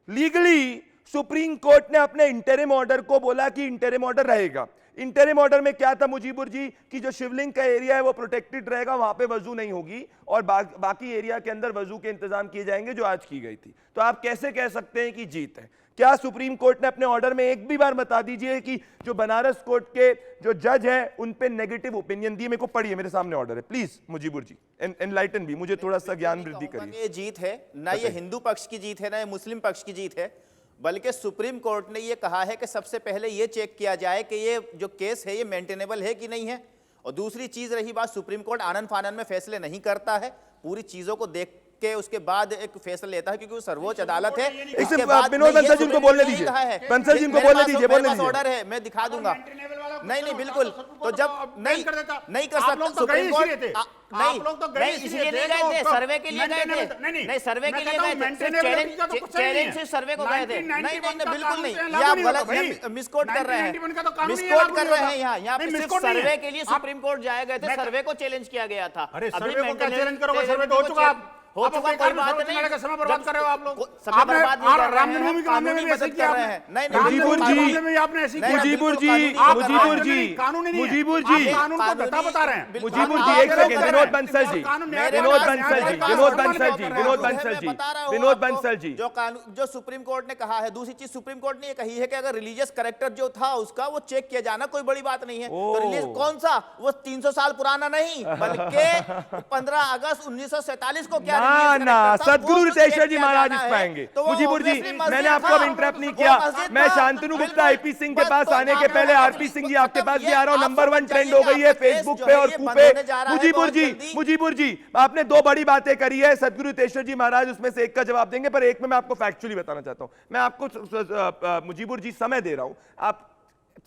legally Supreme Court ने अपने इंटरिम ऑर्डर को बोला कि इंटरिम ऑर्डर रहेगा। इंटरिम ऑर्डर में क्या था मुजीबुर जी, कि जो शिवलिंग का एरिया है वो प्रोटेक्टेड रहेगा, वहां पे वजू नहीं होगी, और बाकी एरिया के अंदर वजू के इंतजाम किए जाएंगे जो आज की गई थी। तो आप कैसे कह सकते हैं कि जीत है? क्या सुप्रीम कोर्ट ने अपने ऑर्डर में एक भी बार बता दीजिए कि जो बनारस कोर्ट के जो जज है उन पे नेगेटिव ओपिनियन दिए? मेरे को पढ़िए, मेरे सामने ऑर्डर है, प्लीज मुजीबुर जी एनलाइटन भी, मुझे थोड़ा सा ज्ञान वृद्धि करिए। ये जीत है ना, ये हिंदू पक्ष की जीत है ना ये मुस्लिम पक्ष की जीत है, बल्कि सुप्रीम कोर्ट ने ये कहा है कि सबसे पहले ये चेक किया जाए कि ये जो केस है ये मेंटेनेबल है कि नहीं है। और दूसरी चीज रही बात, सुप्रीम कोर्ट आनन फानन में फैसले नहीं करता है, पूरी चीजों को देख के उसके बाद एक फैसला लेता है, क्योंकि वो सर्वोच्च अदालत है। इसके बाद विनोद बंसल जी को बोलने दीजिए, बंसल जी को बोलने दीजिए, बोलने दीजिए। ऑर्डर है, मैं दिखा दूंगा। नहीं बिल्कुल, तो जब नहीं कर सकता सुप्रीम कोर्ट, नहीं इसलिए नहीं गए थे, सर्वे के लिए गए थे। नहीं सर्वे के लिए गए थे, चैलेंज से सर्वे को गए थे। नहीं बिल्कुल नहीं, ये आप गलत मिसकोट कर रहे हैं, मिसकोट कर रहे हैं। यहाँ पे सिर्फ सर्वे के लिए सुप्रीम कोर्ट जाए गए थे, सर्वे को चैलेंज किया गया था। अरे सर्वे को क्या चैलेंज करोगे? सर्वे तो हो चुका, हो चुका, कोई बात नहीं। का समय बर्बाद कर रहे हो आप लोग। समय आपने बर्बाद नहीं कर रहे हैं, रामजन्मभूमि के मामले में भी ऐसे कानूनी किया मदद कर आपने। रहे हैं। नहीं, मुजीबुर जी, मामले में भी आपने ऐसे किया। मुजीबुर जी, आप मुजीबुर जी, कानूनी नहीं है। मुजीबुर जी, आप कानून को गड्ढा बता रहे हैं। मुजीबुर जी, एक सेकंड, विनोद बंसल जी, विनोद बंसल जी, विनोद बंसल जी, विनोद बंसल जी, विनोद बंसल जी, जो कानून, जो सुप्रीम कोर्ट ने कहा है, दूसरी चीज सुप्रीम कोर्ट ने ये कही है कि अगर रिलीजियस कैरेक्टर जो था उसका वो चेक किया जाना कोई बड़ी बात नहीं है। तो रिलीज कौन सा, वो 300 साल पुराना नहीं, बल्कि 15 अगस्त 1947 को क्या ना सदगुरु रितेश्वर जी महाराज इस पाएंगे। मुजीबुर जी, मैंने आपको अब इंटरप्ट नहीं किया। मैं शांतनु गुप्ता आईपी सिंह के पास आने के पहले आरपी सिंह जी आपके पास भी आ रहा हूं। नंबर 1 ट्रेंड हो गई है फेसबुक पे और पे। मुजीबुर जी, आपने दो बड़ी बातें करी है, सदगुरु रितेश्वर जी महाराज उसमें से एक का जवाब देंगे, पर एक में मैं आपको फैक्चुअली बताना चाहता हूं। मैं आपको मुजीबुर जी समय दे रहा हूं, आप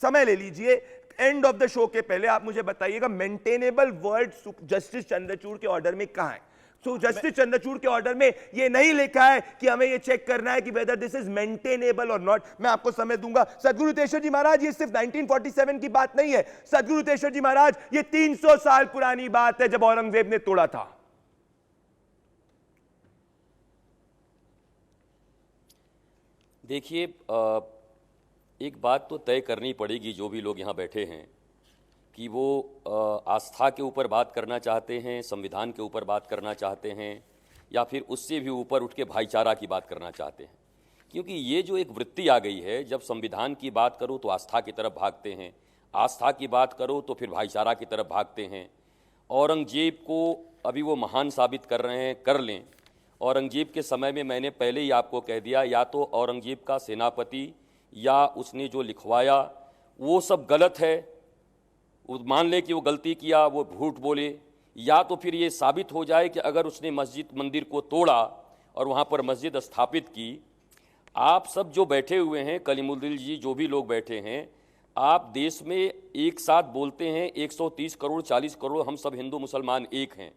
समय ले लीजिए। एंड ऑफ द शो के पहले आप मुझे बताइएगा मेंटेनेबल वर्ड जस्टिस चंद्रचूड़ के ऑर्डर में कहां है? सो जस्टिस चंद्रचूड़ के ऑर्डर में ये नहीं लिखा है कि हमें ये चेक करना है कि वेदर दिस इज मेंटेनेबल और नॉट। मैं आपको समय दूंगा। सदगुरु रितेश्वर जी महाराज, ये सिर्फ 1947 की बात नहीं है। सदगुरु रितेश्वर जी महाराज, ये 300 साल पुरानी बात है जब औरंगजेब ने तोड़ा था। देखिए, एक बात तो तय करनी पड़ेगी, जो भी लोग यहाँ बैठे हैं, कि वो आस्था के ऊपर बात करना चाहते हैं, संविधान के ऊपर बात करना चाहते हैं, या फिर उससे भी ऊपर उठ के भाईचारा की बात करना चाहते हैं। क्योंकि ये जो एक वृत्ति आ गई है, जब संविधान की बात करो तो आस्था की तरफ भागते हैं, आस्था की बात करो तो फिर भाईचारा की तरफ भागते हैं। औरंगजेब को अभी वो महान साबित कर रहे हैं, कर लें। औरंगजेब के समय में मैंने पहले ही आपको कह दिया, या तो औरंगजेब का सेनापति या उसने जो लिखवाया वो सब गलत है, मान ले कि वो गलती किया, वो झूठ बोले, या तो फिर ये साबित हो जाए कि अगर उसने मस्जिद मंदिर को तोड़ा और वहाँ पर मस्जिद स्थापित की। आप सब जो बैठे हुए हैं, कलीमुद्दीन जी, जो भी लोग बैठे हैं, आप देश में एक साथ बोलते हैं 130 करोड़ 40 करोड़ हम सब हिंदू मुसलमान एक हैं,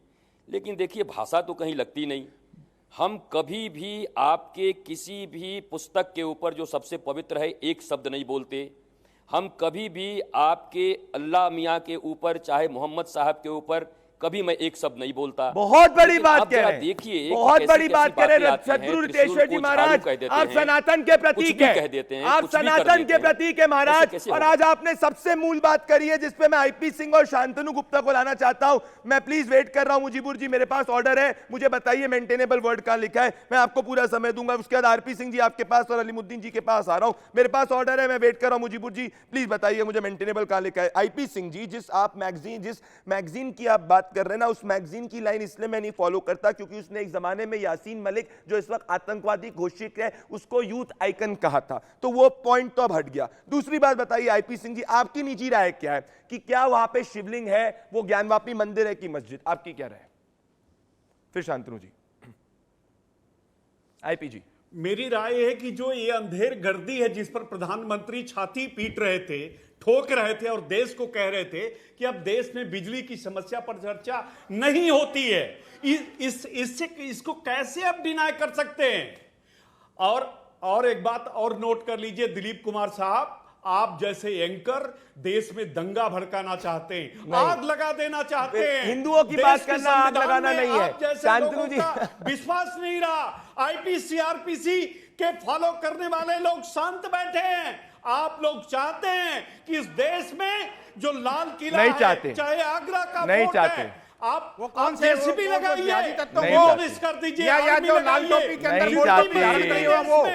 लेकिन देखिए भाषा तो कहीं लगती नहीं। हम कभी भी आपके किसी भी पुस्तक के ऊपर जो सबसे पवित्र है एक शब्द नहीं बोलते। हम कभी भी आपके अल्लाह मियाँ के ऊपर, चाहे मोहम्मद साहब के ऊपर, कभी मैं एक शब्द नहीं बोलता। बहुत बड़ी बात कह रहे हैं, देखिए, बहुत बड़ी बात कह रहे हैं सदगुरु रितेश्वर जी महाराज। आप सनातन के प्रतीक हैं, आप सनातन के प्रतीक है महाराज। और आज आपने सबसे मूल बात करी है जिसपे मैं आईपी सिंह और शांतनु गुप्ता को लाना चाहता हूं। मैं प्लीज वेट कर रहा हूं मुजीबुर जी, मेरे पास ऑर्डर है, मुझे बताइए मेंटेनेबल वर्ड कहां लिखा है। मैं आपको पूरा समय दूंगा। उसके बाद आरपी सिंह जी आपके पास और अलीमुद्दीन जी के पास आ रहा हूं। मेरे पास ऑर्डर है, मैं वेट कर रहा हूं। मुजीबुर जी प्लीज बताइए मुझे मेंटेनेबल कहां लिखा है। आईपी सिंह जी, जिस मैगजीन की आप बात कर रहे हैं ना, उस मैगजीन की लाइन इसलिए मैं नहीं फॉलो करता क्योंकि उसने एक जमाने में यासीन मलिक, जो इस वक्त आतंकवादी घोषित है, उसको यूथ आइकन कहा था, तो वो पॉइंट तो अब हट गया। दूसरी बात बताइए आईपी सिंह जी, आपकी निजी राय क्या है कि क्या वहां पे शिवलिंग है, वो ज्ञानवापी मंदिर है कि मस्जिद? आपकी क्या राय? फिर शांतनु जी। आईपी जी। मेरी राय है कि जो ये अंधेर गर्दी है जिस पर प्रधानमंत्री छाती पीट रहे थे, ठोक रहे थे और देश को कह रहे थे कि अब देश में बिजली की समस्या पर चर्चा नहीं होती है, इसको कैसे आप डिनाई कर सकते हैं? और एक बात और नोट कर लीजिए दिलीप कुमार साहब, आप जैसे एंकर देश में दंगा भड़काना चाहते हैं, आग लगा देना चाहते हैं। हिंदुओं की बात करना आग लगाना नहीं है। शांतनु जी, विश्वास नहीं रहा। आईपीसी के फॉलो करने वाले लोग शांत बैठे हैं। आप लोग चाहते हैं कि इस देश में जो लाल किला नहीं है, चाहते, चाहे आगरा का नहीं फोर्ट चाहते। है, आप वो कौन से जेसीबी लगाइए, वो पुलिस कर दीजिए, या आर्मी जो लाल लगाइए। टोपी के अंदर नहीं वोट चाहते। धारण करे हो वो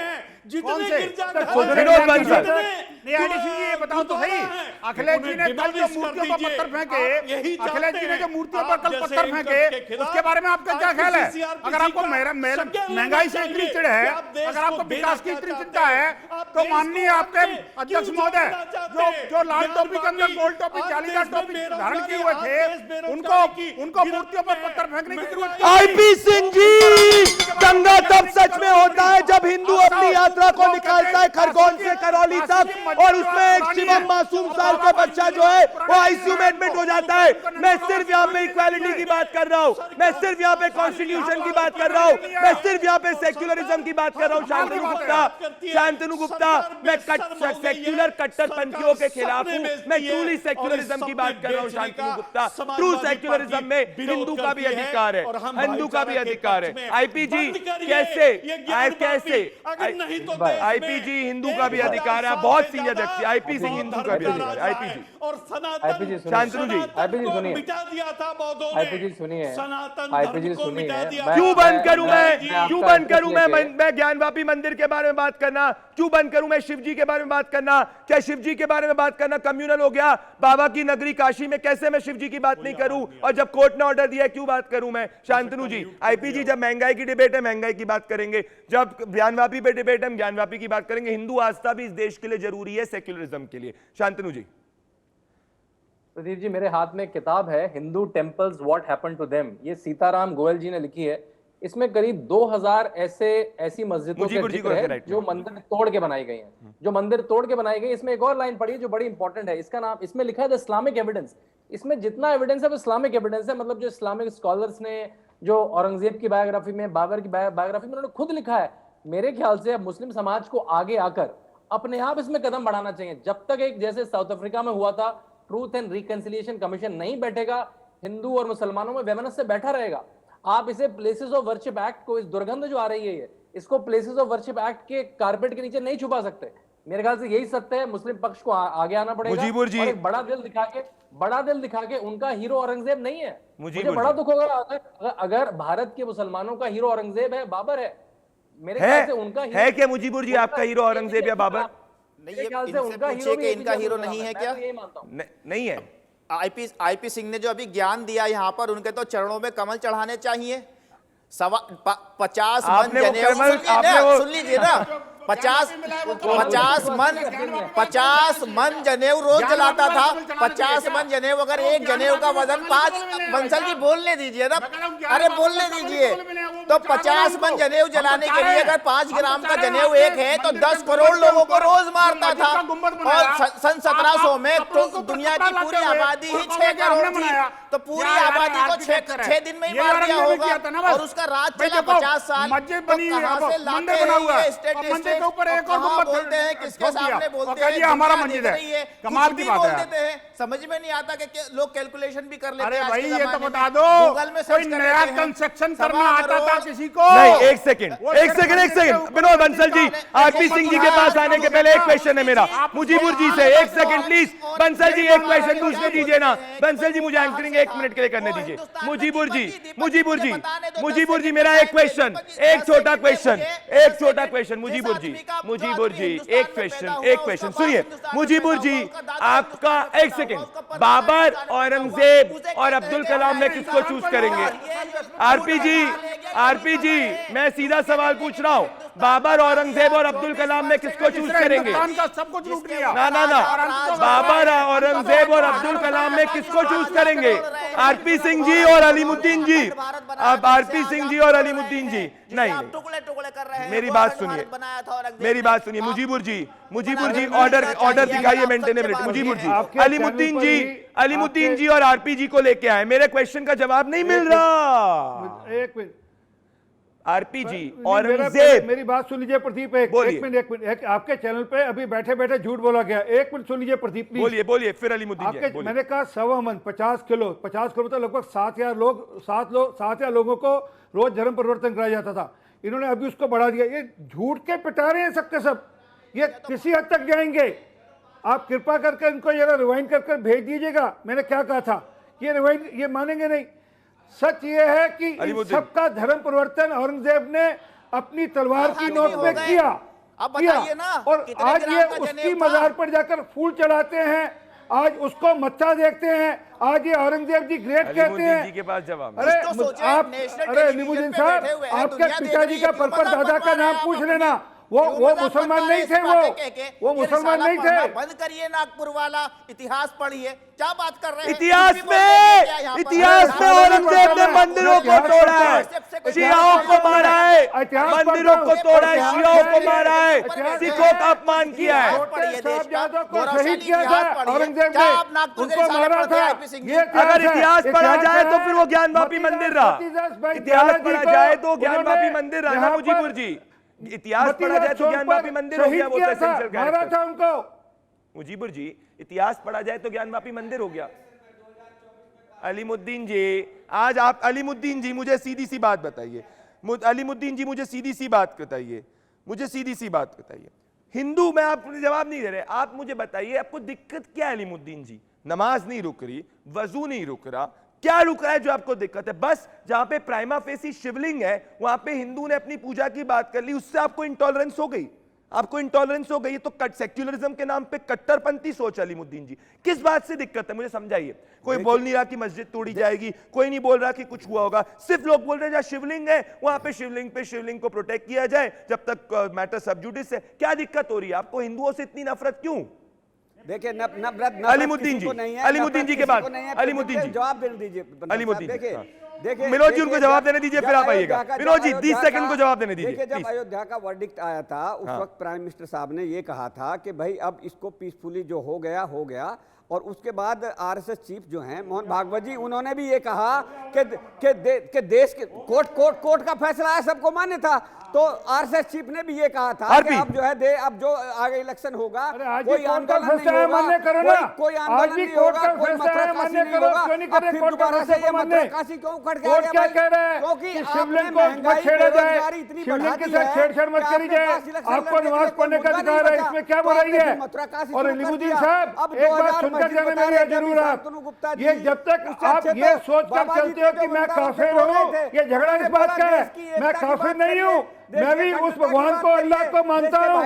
जितने कौन से? गिरजाघर विनोद बंसल। नहीं आदि सिंह जी, ये बताओ तो सही, अखिलेश जी ने कल जो मूर्तियों पर पत्थर फेंके, अखिलेश जी ने जो मूर्तियों पर कल पत्थर फेंके, उसके बारे में आपका क्या ख्याल है? अगर आपको महंगाई से इतनी चिढ़ है, अगर आपको विकास की इतनी चिंता है, तो माननीय आपके अध्यक्ष महोदय जो लाल टोपी के अंदर गोल टोपी, जालीदार टोपी धारण किए हुए थे, उनको मूर्तियों पर पत्थर फेंकने की जरूरत आईपी सिंह जी दंगा तब सच में होता है जब हिंदू अपनी यात्रा को निकालता है खरगोन से करौली तक और उसमें एक शिवम मासूम साल का बच्चा जो है वो आईसीयू में एडमिट हो जाता है। मैं सिर्फ यहाँ पे इक्वालिटी की बात कर रहा हूँ, मैं सिर्फ यहाँ पे कॉन्स्टिट्यूशन की बात कर रहा हूँ, मैं सिर्फ यहाँ पे सेक्युलरिज्म की बात कर रहा हूँ। शांतनु गुप्ता, मैं सेक्युलर कट्टरपंथियों के खिलाफ हूँ, मैं ट्रूली सेक्युलरिज्म की बात कर रहा हूँ। शांतनु गुप्ता, ट्रू सेक्युलरिज्म में हिंदू का भी अधिकार है, हिंदू का भी अधिकार है। आईपीजी कैसे आईपीजी हिंदू का भी अधिकार है, बहुत सीनियर व्यक्ति, आईपी सिंह हिंदू का भी अधिकार है। आईपीजी और सनातन शांतनु जी, आईपीजी सुनिए, मिटा दिया था बौद्धों ने, आईपीजी सुनिए, सनातन आईपीजी धर्म को सुनिए, मिटा दिया। क्यों बंद करूं मैं ज्ञानवापी मंदिर के बारे में बात करना, क्यों बंद करूं मैं शिव जी के बारे में बात करना? क्या शिव जी के बारे में बात करना कम्युनल हो गया? बाबा की नगरी काशी में कैसे मैं शिव जी की बात नहीं करूं? और जब कोर्ट ने ऑर्डर दिया क्यों बात करूं मैं? शांतनु जी, आईपीजी, जब महंगाई की डिबेट है महंगाई की बात करेंगे, जब ज्ञानवापी पे डिबेट है हम ज्ञानवापी की बात करेंगे। हिंदू आस्था भी इस देश के लिए जरूरी है, सेक्युलरिज्म के लिए। शांतनु जी। प्रदीप जी, मेरे हाथ में एक किताब है, Hindu temples what happened to them, ये सीताराम गोयल जी ने लिखी है। इसमें करीब 2000 ऐसी मस्जिदों के जिक्र है जो मंदिर तोड़ के बनाई गई हैं, जो मंदिर तोड़ के बनाई गई। इसमें एक और लाइन पढ़ी जो बड़ी इंपॉर्टेंट है, इसका नाम, इसमें लिखा है द इस्लामिक एविडेंस। इसमें जितना एविडेंस है वो इस्लामिक एविडेंस है, मतलब जो इस्लामिक स्कॉलर्स ने, जो औरंगजेब की बायोग्राफी में, बाबर की बायोग्राफी में उन्होंने खुद लिखा है। मेरे ख्याल से अब मुस्लिम समाज को आगे आकर अपने आप इसमें कदम बढ़ाना चाहिए। जब तक एक जैसे साउथ अफ्रीका में हुआ था ट्रूथ एंड रिकंसिलिएशन कमीशन नहीं बैठेगा, हिंदू और मुसलमानों में वैमनस्य बैठा रहेगा। आप इसे प्लेसेस ऑफ वर्शिप एक्ट को, इस दुर्गंध जो आ रही है, इसको प्लेसेस ऑफ वर्शिप एक्ट के कारपेट के नीचे नहीं छुपा सकते। मेरे ख्याल से यही सत्य है, मुस्लिम पक्ष को आगे आना पड़ेगा और एक बड़ा दिल दिखा के उनका हीरो औरंगजेब नहीं है। मुझे बड़ा दुख होगा अगर भारत के मुसलमानों का हीरो औरंगजेब है, बाबर है। मेरे ख्याल से उनका है क्या मुजीबुर जी आपका हीरो औरंगजेब या बाबर? इनका हीरो नहीं है क्या? नहीं है। आईपी सिंह ने जो अभी ज्ञान दिया यहाँ पर, उनके तो चरणों में कमल चढ़ाने चाहिए। 50 मन जनेऊ, सुन लीजिए ना, 50 मन जनेऊ रोज जलाता था। 50 मन जनेऊ, अगर एक जनेऊ का वजन 5, बंसल जी बोलने दीजिए ना, अरे बोलने दीजिए। तो 50 मन जनेऊ जलाने के लिए अगर 5 ग्राम का जनेऊ एक है तो 10 करोड़ लोगों को रोज मारता था। और सन 1700 में तो दुनिया की पूरी आबादी ही 6 करोड़ थी, तो पूरी आबादी को 6 दिन में ही मार दिया होगा। और उसका राज चला 50 साल। कहां से लाते हैं स्टेटिस्टिक्स के ऊपर एक और गुंबद बोलते हैं, किसके सामने बोलते हैं, हमारा मस्जिद है, कमाल की बात है। समझ में नहीं आता कि लोग कैलकुलेशन भी कर लेते हैं। अरे भाई ये तो बता दो, कोई नया कंस्ट्रक्शन करना आता था किसी को? नहीं, एक सेकंड विनोद बंसल जी, आरपी सिंह जी के पास आने के पहले एक क्वेश्चन है मेरा मुजीबुर जी से। एक सेकंड प्लीज, बंसल जी एक क्वेश्चन पूछने दीजिए ना। बंसल जी मुझे एंकरिंग 1 मिनट के लिए करने दीजिए। मुजीबुर जी मेरा एक क्वेश्चन, एक छोटा क्वेश्चन। मुजीबुर जी एक क्वेश्चन सुनिए। मुजीबुर जी आपका, एक सेकंड, बाबर, औरंगजेब और अब्दुल कलाम में किसको चूज करेंगे? आरपी जी मैं सीधा सवाल पूछ रहा हूं, बाबर, औरंगजेब और अब्दुल कलाम में किसको चूज करेंगे? सब कुछ लूट लिया। ना, बाबर, औरंगजेब और अब्दुल कलाम में किसको चूज करेंगे? आरपी सिंह जी और अलीमुद्दीन जी। अब आरपी सिंह जी और अलीमुद्दीन जी नहीं, टुकड़े कर रहे हैं। मेरी बात सुनिए मुजीबुर जी ऑर्डर दिखाइए, मेंटेनेबिलिटी। मुजीबुर जी, अलीमुद्दीन जी और आरपी जी को लेके आए, मेरे क्वेश्चन का जवाब नहीं मिल रहा। एक मिनट आरपी जी, औरंगजेब, मेरी बात सुन लीजिए प्रदीप। एक मिनट, आपके चैनल पे अभी बैठे बैठे झूठ बोला गया। एक मिनट सुन लीजिए प्रदीप प्लीज। बोलिए फिर अलीमुद्दीन जी। मैंने कहा 1.25 मन 50 किलो तो लगभग 7,000 लोगों को रोज धर्म परिवर्तन कराया जाता था। इन्होंने अभी उसको बढ़ा दिया। ये झूठ के पिटा रहे हैं सबके सब, ये किसी हद तक जाएंगे। आप कृपा करके इनको जरा रिवाइंड कर भेज दीजिएगा। मैंने क्या कहा था, ये रिवाइंड ये मानेंगे नहीं। सच ये है कि इन सबका धर्म परिवर्तन औरंगजेब ने अपनी तलवार की नोक पे किया। और आज ये उसकी मजार पर जाकर फूल चढ़ाते हैं, आज उसको मत्था देखते हैं, आज ये औरंगजेब जी ग्रेट कहते हैं। के पास जवाब। अरे निमुद्दीन साहब, आपके पिताजी का परपर दादा का नाम पूछ लेना, वो मजाक मुसलमान करता है नहीं इस थे, बातें कह के? वो ये मुसलमान रिसाला नहीं पढ़ना थे। बंद करिए, नागपुर वाला इतिहास पढ़िए, क्या बात कर रहे हैं? इतिहास कुछ भी बोल देंगे क्या यहाँ में पर? इतिहास में औरंगजेब ने मंदिरों को तोड़ा है, शियाओं को मारा है, मंदिरों को तोड़ा है, शियाओं को मारा है, सिखों का अपमान किया है। पढ़िए देश का, को गौरवशाली शहीद किया इतिहास था पढ़िए। औरंगजेब क्या ने, आप नागपुर के उनको रिसाले मारा पढ़ते हैं था। आईपी सिंह जी? ये अगर इतिहास पढ़ा जाए तो फिर वो ज्ञानवापी मंदिर रहा, इतिहास पढ़ा जाए तो ज्ञानवापी मंदिर रहा ना मुजीबुर जी, इतिहास पढ़ा जाए तो ज्ञानवापी मंदिर हो गया, वो तो एसेंशियल कैरेक्टर। उनको मुजीबुर जी, इतिहास पढ़ा जाए तो ज्ञानवापी मंदिर हो गया। अलीमुद्दीन जी, आज आप अलीमुद्दीन जी मुझे सीधी सी बात बताइए, अलीमुद्दीन जी मुझे सीधी सी बात बताइए, मुझे सीधी सी बात बताइए, हिंदू, मैं आप मुझे जवाब नहीं दे रहे, आप मुझे बताइए आपको दिक्कत क्या है अलीमुद्दीन जी? नमाज नहीं रुक रही, वजू नहीं रुक रहा, क्या रुक रहा है जो आपको दिक्कत है? बस जहां पे प्राइमा फेसी शिवलिंग है वहां पे हिंदू ने अपनी पूजा की बात कर ली, उससे आपको इंटॉलरेंस हो गई, आपको इंटॉलरेंस हो गई। तो सेक्युलरिज्म के नाम पे कट्टरपंथी सोच अलीमुद्दीन जी, किस बात से दिक्कत है मुझे समझाइए। कोई बोल नहीं रहा कि मस्जिद तोड़ी जाएगी, कोई नहीं बोल रहा कि कुछ हुआ होगा, सिर्फ लोग बोल रहे हैं जहां शिवलिंग है वहां पे शिवलिंग को प्रोटेक्ट किया जाए जब तक मैटर सब जुडिस है। क्या दिक्कत हो रही है आपको? हिंदुओं से इतनी नफरत क्यों? देखिए अलीमुद्दीन जी, अलीमुद्दीन जी के बाद अलीमुद्दीन जी जवाब देने दीजिए। अलीमुद्दीन जी, देखिए विनोद जी उनको जवाब देने दीजिए, फिर आप आइएगा। विनोद जी 20 सेकंड को जवाब देने दीजिए। देखिए, जब please। अयोध्या का वर्डिक्ट आया था उस वक्त प्राइम मिनिस्टर साहब ने ये कहा था कि भाई अब इसको पीसफुली जो हो गया, और उसके बाद आरएसएस चीफ जो हैं मोहन भागवत जी, उन्होंने भी ये कहा कि देश के कोर्ट का फैसला है, सबको मान्य था। तो आरएसएस चीफ ने भी ये कहा था कि अब जो है अब जो आगे इलेक्शन होगा कोई आंदोलन नहीं होगा, कोई आंदोलन नहीं होगा, कोई मतराकाशी नहीं होगा। अब फिर दोबारा से ये मतराकाशी क्यों उखड़ के आ गया भाई? क्योंकि आपने महंगाई बेरोजगारी इतनी बढ़ा दी है, छेड़छाड़ मत करी जाए, आपको नमाज पढ़ने का अधिकार है, इसमें क्या बुराई है? और अलीमुद्दीन साहब, एक बात सुनकर जाने मेरी जरूरत, ये जब तक आप ये सोच कर चलते हो कि मैं काफिर हूँ, ये झगड़ा इस बात का है, मैं काफिर नहीं हूँ, मैं भी उस भगवान को, अल्लाह को मानता हूँ।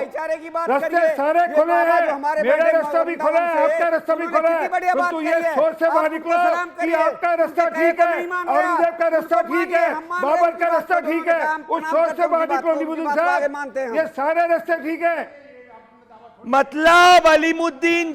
रास्ते सारे खुले हैं, मेरा रास्ता भी खुला है, आपका रास्ता भी खुला है, परंतु ये सोच से बाहर निकलो कि आपका रास्ता ठीक है, औरंगजेब का रास्ता ठीक है, बाबर का रास्ता ठीक है, उस सोच से बाहर निकलो अलीमुद्दीन साहब, ये सारे रास्ते ठीक है। मतलब अलीमुद्दीन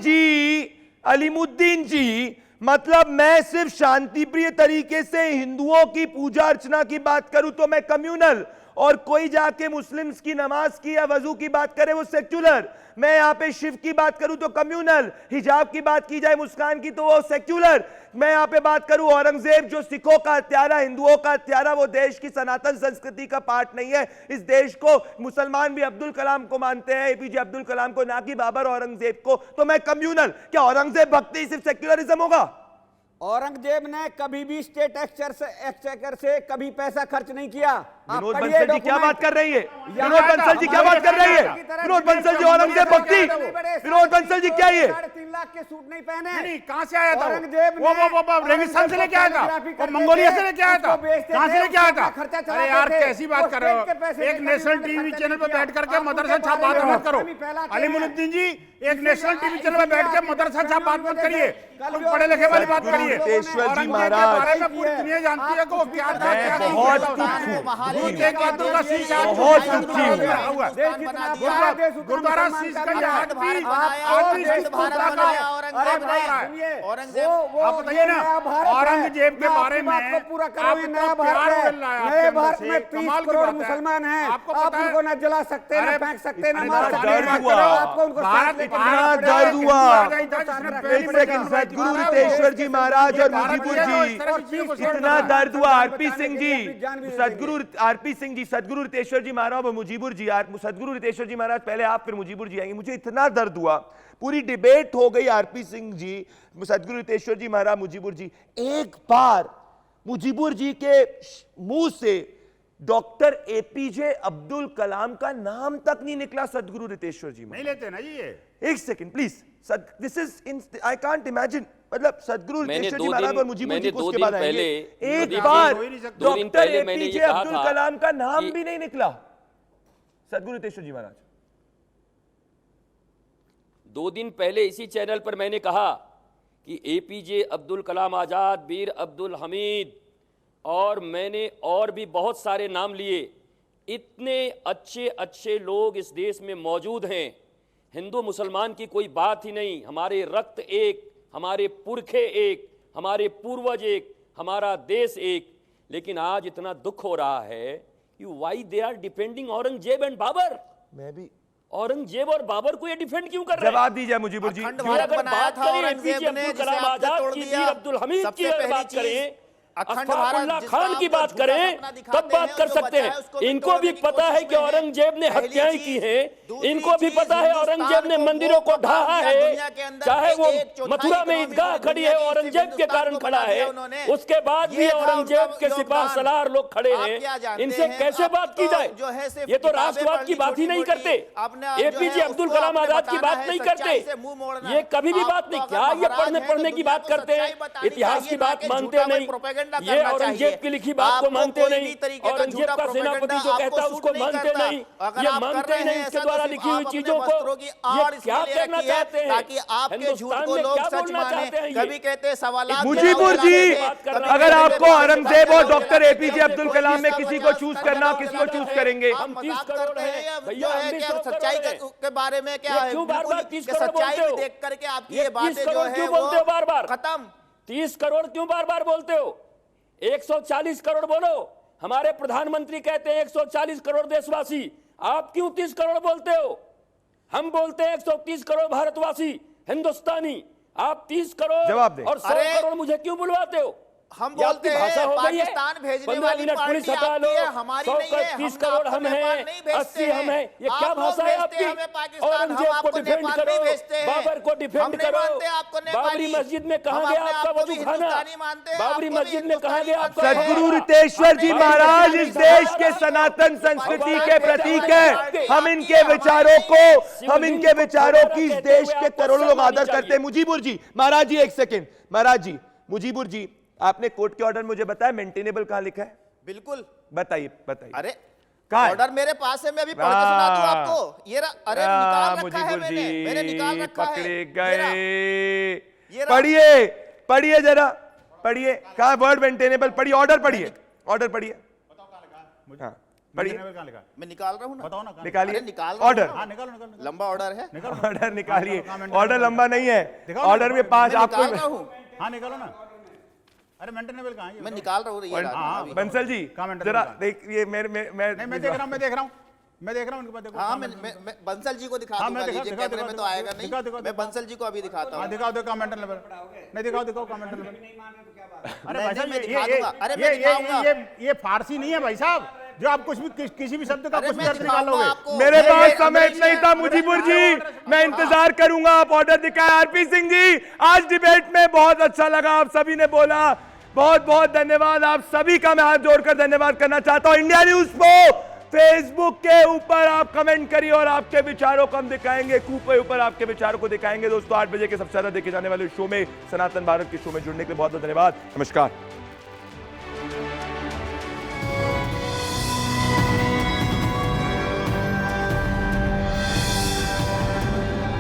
जी, मतलब मैं सिर्फ शांतिप्रिय तरीके से हिंदुओं की पूजा अर्चना की बात करूं तो मैं कम्युनल, और कोई जाके मुस्लिम्स की नमाज की या वजू की बात करे वो सेक्युलर। मैं यहाँ पे शिव की बात करूं तो कम्युनल, हिजाब की बात की जाए मुस्कान की तो वो सेक्युलर। मैं यहाँ पे बात करूं औरंगजेब जो सिखों का हत्यारा, हिंदुओं का हत्यारा, वो देश की सनातन संस्कृति का पार्ट नहीं है। इस देश को मुसलमान भी अब्दुल कलाम को मानते हैं, एपीजे अब्दुल कलाम को, ना कि बाबर औरंगजेब को। तो मैं कम्युनल। क्या औरंगजेब भक्ति सिर्फ सेक्युलरिज्म होगा? औरंगजेब ने कभी भी स्टेट एक्सचेकर से कभी पैसा खर्च नहीं किया। विनोद बंसल जी क्या बात कर रही है? विनोद बंसल जी क्या बात कर रही है? विनोद बंसल जी औरंगजेब भक्ति, विनोद बंसल जी क्या ये 3.5 लाख के सूट नहीं पहने? नहीं, कहां से आया था औरंगजेब वो रेगिस्तान से लेके आया था, और मंगोलिया से लेके आया था, कहां से लेके आया था? अरे यार कैसी बात कर रहे हो? एक नेशनल टीवी चैनल पे बैठ करके मदरसा छाप बात मत करो अलीमुद्दीन जी, एक नेशनल टीवी चैनल पे बैठ के मदरसा छाप बात मत करिए, पढ़े लिखे वाली बात करिए। रितेश्वर जी महाराज, बारे में पूरी दुनिया जानती है को क्या था, क्या नहीं बहुत था। बहुत दुखी हूं। गुरुद्वारा शीश का ये हाथ भी आप बताइए ना, औरंगजेब के बारे में आपको नए भारत में 30 करोड़ मुसलमान हैं, आप उनको न जला सकते, न फेंक सकते, न मार सकते, आपको उनको इतना दर्द हुआ। एक सेकंड, सदगुरु रितेश्वर जी महाराज और मुजीबुर जी, इतना दर्द हुआ। आरपी सिंह जी, आरपी सिंह जी, सदगुरु रितेश्वर जी महाराज और मुजीबुर जी, सदगुरु रितेश्वर जी महाराज पहले आप फिर मुजीबुर जी आएंगे। मुझे इतना दर्द हुआ, पूरी डिबेट हो गई, आरपी सिंह जी, सदगुरु रितेश्वर जी महाराज, मुजीबुर जी, एक बार मुजीबुर जी के मुंह से डॉक्टर एपीजे अब्दुल कलाम का नाम तक नहीं निकला। सदगुरु रितेश्वर जी नहीं लेते ना ये। एक second please, this is I can't imagine, मतलब सदगुरु रितेश्वर जी महाराज और मुजीबुर जी को उसके बाद आएंगे, एक बार डॉक्टर एपीजे अब्दुल कलाम का नाम भी नहीं निकला। सदगुरु रितेश्वर जी महाराज, 2 दिन पहले इसी चैनल पर मैंने कहा कि एपीजे अब्दुल कलाम आजाद, वीर अब्दुल हमीद, और मैंने और भी बहुत सारे नाम लिए, इतने अच्छे अच्छे लोग इस देश में मौजूद हैं, हिंदू मुसलमान की कोई बात ही नहीं, हमारे रक्त एक, हमारे पुरखे एक, हमारे पूर्वज एक, हमारा देश एक। लेकिन आज इतना दुख हो रहा है कि why they are defending Aurangzeb and Babar. मैं भी औरंगजेब और बाबर को ये डिफेंड क्यों कर रहे हैं? जवाब दीजिए मुजीबुर जी। अखंड क्यों? भारत अगर बनाया बात था करें औरंगजेब एपीजे ने, अब्दुल जिसे कलाम आपने आजाद तोड़ की, दिया। वीर अब्दुल हमीद सबसे की अगर पहली बात चीज, करें, अखंड अशफाकुल्लाह भारत खान की बात करें, तब बात कर सकते हैं। इनको भी पता है कि औरंगजेब ने हत्याएं की हैं, इनको भी पता है औरंगजेब ने मंदिरों को ढाहा है, चाहे वो मथुरा में ईदगाह खड़ी है औरंगजेब के कारण खड़ा है, उसके बाद भी औरंगजेब के सिपाह सलार लोग खड़े हैं। इनसे कैसे बात की जाए? ये तो राष्ट्रवाद की बात ही नहीं करते, एपीजे अब्दुल कलाम आजाद की बात नहीं करते, ये कभी भी बात नहीं। क्या ये पढ़ने की बात करते हैं? इतिहास की बात मानते नहीं, ये औरंगजेब की लिखी बात को मानते नहीं, औरंगजेब का सेनापति जो कहता है उसको मानते नहीं, ये मानते नहीं इसके द्वारा लिखी हुई चीजों को। ये क्या कहना चाहते हैं? ताकि आपके झूठ हिंदुस्तान को में लोग क्या सच बोलना माने। चाहते हैं? कभी कहते हैं सवालात मुजीबुर जी, अगर आपको औरंगजेब और डॉक्टर एपीजे अब्दुल कलाम में किसी को चूज करना, किसको चूज करेंगे? हम 30 करोड़ है भैया, जो है हम क्या 30 सच्चाई करोड़ के बारे में क्या है? क्यों बार-बार 30 करोड़ सच्चाई बोलते हो? देख करके आपकी ये ये 30 बातें जो करोड़ है क्यों वो बोलते हो बार-बार? खत्म। 30 करोड़ क्यों बार-बार बोलते हो? 140 करोड़ बोलो। हमारे प्रधानमंत्री कहते हैं 140 करोड़ देशवासी, आप क्यों 30 करोड़ बोलते हो? हम बोलते हैं 130 करोड़ भारतवासी हिंदुस्तानी, आप 30 करोड़ जवाब दें। और 100 करोड़ मुझे क्यों बुलवाते हो? हम ये आपकी बोलते हैं भाषा हो गई है? पाकिस्तान भेजने 15 वाली मिनट पुलिस पार्टी हटा लो, आपकी है, हमारी 100 नहीं का है। 30 करोड़ हम हैं, 80 हम हैं, ये क्या भाषा है आपकी? औरंगजेब को डिफेंड करो, बाबर को डिफेंड करो। बाबरी मस्जिद में कहा गया आपका वजू खाना? बाबरी मस्जिद में कहा गया आपका? सदगुरु रितेश्वर जी महाराज इस देश के सनातन संस्कृति के प्रतीक है। हम इनके विचारों की इस देश के करोड़ों लोग आदर करते हैं। मुजीबुर जी, महाराज जी एक सेकेंड, महाराज जी, मुजीबुर जी, आपने कोर्ट के ऑर्डर मुझे बताया मेंटेनेबल कहां लिखा है? बिल्कुल बताइए बताइए। अरे कहां है? ऑर्डर मेरे पास है, मैं अभी पढ़ के सुना दूं आपको। ये अरे निकाल रखा है मैंने निकाल रखा है। पकड़े गए। पढ़िए पढ़िए जरा, पढ़िए कहा वर्ड मेंटेनेबल, पढ़िए ऑर्डर, पढ़िए ऑर्डर, पढ़िए हाँ पढ़िए। मैं निकाल रहा हूं ना, बताओ ना, निकालिए निकाल ऑर्डर। लंबा ऑर्डर है, ऑर्डर निकालिए। ऑर्डर लंबा नहीं है, ऑर्डर में 5 आपको। हाँ निकालो ना। अरे मेंटेनेबल कहाँ है? मैं निकाल रहा हूँ। बंसल जी जरा देख, ये मैं देख रहा हूँ उनके पास देखो। हाँ मैं बंसल जी को दिखा दूंगा, लीजिए कैमरे में तो आएगा नहीं। मैं बंसल जी को अभी दिखाता हूँ। दिखाओ कमेंट लेवल नहीं, दिखाओ कमेंट लेवल। अरे भाई साहब ये फारसी नहीं है भाई साहब, जो आप कुछ भी किसी भी शब्द का कुछ भी अर्थ निकालोगे। मेरे पास समय नहीं था मुजीबुर जी, मैं इंतजार करूंगा, आप ऑर्डर दिखाएं। आरपी सिंह जी, आज डिबेट में बहुत अच्छा लगा, आप सभी ने बोला, बहुत बहुत धन्यवाद आप सभी का। मैं हाथ जोड़कर धन्यवाद करना चाहता हूं। इंडिया न्यूज को फेसबुक के ऊपर आप कमेंट करिए और आपके विचारों को हम दिखाएंगे, कूपे ऊपर आपके विचारों को दिखाएंगे। दोस्तों 8 बजे के सबसे ज्यादा देखे जाने वाले शो में, सनातन भारत के शो में जुड़ने के लिए बहुत बहुत धन्यवाद। नमस्कार।